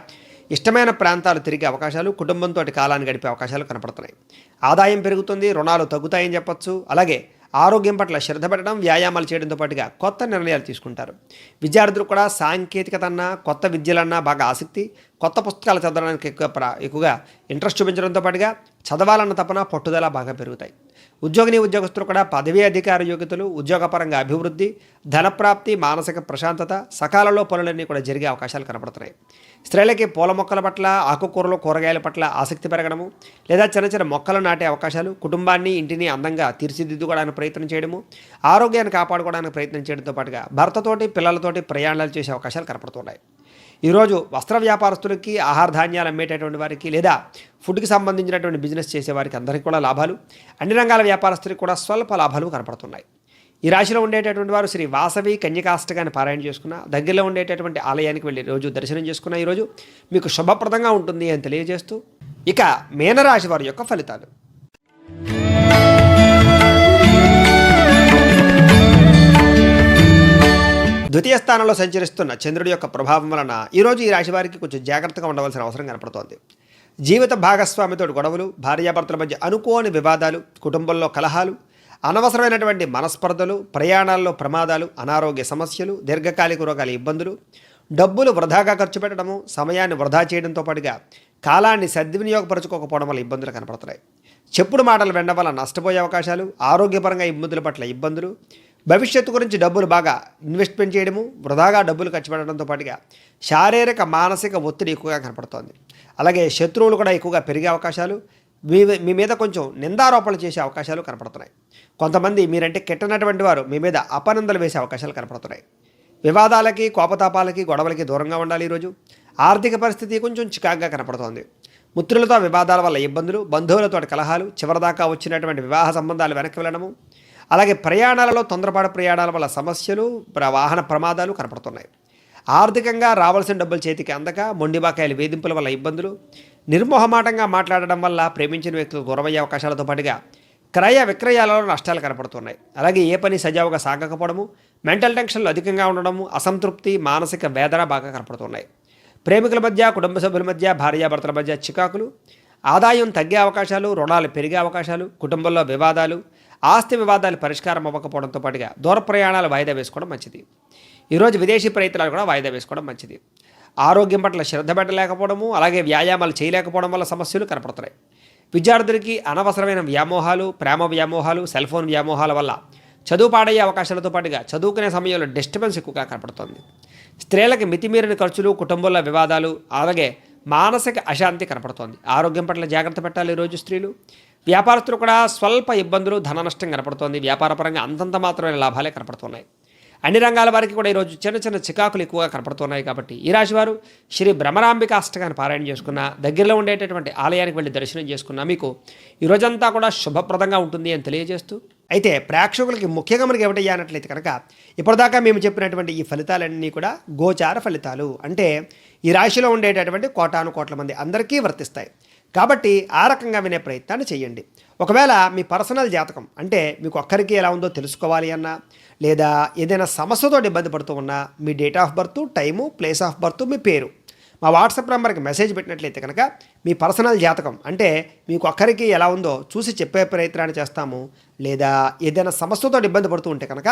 ఇష్టమైన ప్రాంతాలు తిరిగే అవకాశాలు, కుటుంబంతో కాలాన్ని గడిపే అవకాశాలు కనపడుతున్నాయి. ఆదాయం పెరుగుతుంది. రుణాలు తగ్గుతాయని చెప్పచ్చు. అలాగే ఆరోగ్యం పట్ల శ్రద్ధ పెట్టడం, వ్యాయామాలు చేయడంతో పాటుగా కొత్త నిర్ణయాలు తీసుకుంటారు. విద్యార్థులు కూడా సాంకేతికత అన్నా, కొత్త విద్యలన్నా బాగా ఆసక్తి, కొత్త పుస్తకాలు చదవడానికి ఎక్కువగా ఇంట్రెస్ట్ చూపించడంతో పాటుగా చదవాలన్న తపన, పట్టుదల బాగా పెరుగుతాయి. ఉద్యోగస్తులు కూడా పదవీ అధికార యోగ్యతలు, ఉద్యోగపరంగా అభివృద్ధి, ధనప్రాప్తి, మానసిక ప్రశాంతత, సకాలంలో పనులన్నీ కూడా జరిగే అవకాశాలు కనపడుతున్నాయి. స్త్రీలకి పూల మొక్కల పట్ల, ఆకుకూరలు, కూరగాయల పట్ల ఆసక్తి పెరగడము, లేదా చిన్న మొక్కలు నాటే అవకాశాలు, కుటుంబాన్ని, ఇంటిని అందంగా తీర్చిదిద్దుకోవడానికి ప్రయత్నం చేయడము, ఆరోగ్యాన్ని కాపాడుకోవడానికి ప్రయత్నం చేయడంతో పాటుగా భర్తతోటి, పిల్లలతోటి ప్రయాణాలు చేసే అవకాశాలు కనపడుతున్నాయి. ఈరోజు వస్త్ర వ్యాపారస్తులకి, ఆహార ధాన్యాలు అమ్మేటటువంటి వారికి, లేదా ఫుడ్కి సంబంధించినటువంటి బిజినెస్ చేసేవారికి అందరికీ కూడా లాభాలు, అన్ని రంగాల వ్యాపారస్తులకు కూడా స్వల్ప లాభాలు కనపడుతున్నాయి. ఈ రాశిలో ఉండేటటువంటి వారు శ్రీ వాసవి కన్యకాష్టకాన్ని పారాయణ చేసుకున్న, దగ్గరలో ఉండేటటువంటి ఆలయానికి వెళ్ళి రోజు దర్శనం చేసుకున్న ఈరోజు మీకు శుభప్రదంగా ఉంటుంది అని తెలియజేస్తూ, ఇక మీనరాశి వారి యొక్క ఫలితాలు. ద్వితీయ స్థానంలో సంచరిస్తున్న చంద్రుడి యొక్క ప్రభావం వలన ఈరోజు ఈ రాశి వారికి కొంచెం జాగ్రత్తగా ఉండవలసిన అవసరం కనపడుతోంది. జీవిత భాగస్వామితో గొడవలు, భార్యాభర్తల మధ్య అనుకోని వివాదాలు, కుటుంబంలో కలహాలు, అనవసరమైనటువంటి మనస్పర్ధలు, ప్రయాణాల్లో ప్రమాదాలు, అనారోగ్య సమస్యలు, దీర్ఘకాలిక రోగాల ఇబ్బందులు, డబ్బులు వృధాగా ఖర్చు పెట్టడము, సమయాన్ని వృధా చేయడంతో పాటుగా కాలాన్ని సద్వినియోగపరచుకోకపోవడం వల్ల ఇబ్బందులు కనపడుతున్నాయి. చెప్పుడు మాటలు వెంట వల్ల నష్టపోయే అవకాశాలు, ఆరోగ్యపరంగా ఇబ్బందుల పట్ల ఇబ్బందులు, భవిష్యత్తు గురించి డబ్బులు బాగా ఇన్వెస్ట్మెంట్ చేయడము, వృధాగా డబ్బులు ఖర్చు పెట్టడంతో పాటుగా శారీరక, మానసిక ఒత్తిడి ఎక్కువగా కనపడుతోంది. అలాగే శత్రువులు కూడా ఎక్కువగా పెరిగే అవకాశాలు, మీ మీద కొంచెం నిందారోపణలు చేసే అవకాశాలు కనపడుతున్నాయి. కొంతమంది మీరంటే కెట్టనటువంటి వారు మీ మీద అపనిందలు వేసే అవకాశాలు కనపడుతున్నాయి. వివాదాలకి, కోపతాపాలకి, గొడవలకి దూరంగా ఉండాలి. ఈరోజు ఆర్థిక పరిస్థితి కొంచెం చికాగ్గా కనపడుతోంది. మిత్రులతో వివాదాల వల్ల ఇబ్బందులు, బంధువులతో కలహాలు, చివరిదాకా వచ్చినటువంటి వివాహ సంబంధాలు వెనక్కి వెళ్ళడము, అలాగే ప్రయాణాలలో తొందరపాటు ప్రయాణాల వల్ల సమస్యలు, వాహన ప్రమాదాలు కనపడుతున్నాయి. ఆర్థికంగా రావాల్సిన డబ్బులు చేతికి అందక మొండిబాకాయలు, వేధింపుల వల్ల ఇబ్బందులు, నిర్మోహమాటంగా మాట్లాడడం వల్ల ప్రేమించిన వ్యక్తులు దూరమయ్యే అవకాశాలతో పాటుగా క్రయ విక్రయాలలో నష్టాలు కనపడుతున్నాయి. అలాగే ఏ పని సజావుగా సాగకపోవడము, మెంటల్ టెన్షన్లు అధికంగా ఉండడము, అసంతృప్తి, మానసిక వేదన బాగా కనపడుతున్నాయి. ప్రేమికుల మధ్య, కుటుంబ సభ్యుల మధ్య, భార్యాభర్తల మధ్య చికాకులు, ఆదాయం తగ్గే అవకాశాలు, రుణాలు పెరిగే అవకాశాలు, కుటుంబంలో వివాదాలు, ఆస్తి వివాదాలు పరిష్కారం అవ్వకపోవడంతో పాటుగా దూర ప్రయాణాలు వాయిదా వేసుకోవడం మంచిది. ఈరోజు విదేశీ ప్రయత్నాలు కూడా వాయిదా వేసుకోవడం మంచిది. ఆరోగ్యం పట్ల శ్రద్ధ పెట్టలేకపోవడము, అలాగే వ్యాయామాలు చేయలేకపోవడం వల్ల సమస్యలు కనపడుతున్నాయి. విద్యార్థులకి అనవసరమైన వ్యామోహాలు, ప్రేమ వ్యామోహాలు, సెల్ ఫోన్ వ్యామోహాల వల్ల చదువు పాడయ్యే అవకాశాలతో పాటుగా చదువుకునే సమయంలో డిస్టర్బెన్స్ ఎక్కువగా కనపడుతుంది. స్త్రీలకి మితిమీరిన ఖర్చులు, కుటుంబంలో వివాదాలు, అలాగే మానసిక అశాంతి కనపడుతోంది. ఆరోగ్యం పట్ల జాగ్రత్త పెట్టాలి ఈరోజు స్త్రీలు. వ్యాపారస్తులు కూడా స్వల్ప ఇబ్బందులు, ధన నష్టం కనపడుతోంది. వ్యాపారపరంగా అంతంత మాత్రమైన లాభాలే కనపడుతున్నాయి. అన్ని రంగాల వారికి కూడా ఈరోజు చిన్న చికాకులు ఎక్కువగా కనపడుతున్నాయి. కాబట్టి ఈ రాశివారు శ్రీ భ్రమరాంబిక అష్టకాన్ని పారాయణ చేసుకున్న, దగ్గరలో ఉండేటటువంటి ఆలయానికి వెళ్ళి దర్శనం చేసుకున్న మీకు ఈ రోజంతా కూడా శుభప్రదంగా ఉంటుంది అని తెలియజేస్తూ, అయితే ప్రేక్షకులకి ముఖ్యంగా మనకి ఏమిటయ్యానట్లయితే కనుక ఇప్పటిదాకా మేము చెప్పినటువంటి ఈ ఫలితాలన్నీ కూడా గోచార ఫలితాలు, అంటే ఈ రాశిలో ఉండేటటువంటి కోటాను మంది అందరికీ వర్తిస్తాయి. కాబట్టి ఆ రకంగా వినే ప్రయత్నాన్ని చేయండి. ఒకవేళ మీ పర్సనల్ జాతకం అంటే మీకు ఒక్కరికి ఎలా ఉందో తెలుసుకోవాలి అన్నా, లేదా ఏదైనా సమస్యతో ఇబ్బంది పడుతూ ఉన్నా, మీ date of birth, time, place of birth, మీ పేరు మా వాట్సాప్ నెంబర్కి మెసేజ్ పెట్టినట్లయితే కనుక మీ పర్సనల్ జాతకం అంటే మీకు ఒక్కరికి ఎలా ఉందో చూసి చెప్పే ప్రయత్నాన్ని చేస్తాము. లేదా ఏదైనా సమస్యతో ఇబ్బంది పడుతూ ఉంటే కనుక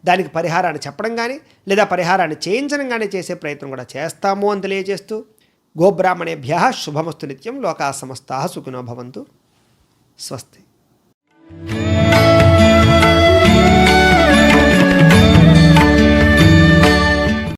దానికి పరిహారాన్ని చెప్పడం కానీ లేదా పరిహారాన్ని చేయించడం కానీ చేసే ప్రయత్నం కూడా చేస్తాము అని తెలియజేస్తూ గోబ్రాహ్మణేభ్యః శుభమస్తు నిత్యం. లోకా సమస్తాః సుఖినో భవంతు. స్వస్తి.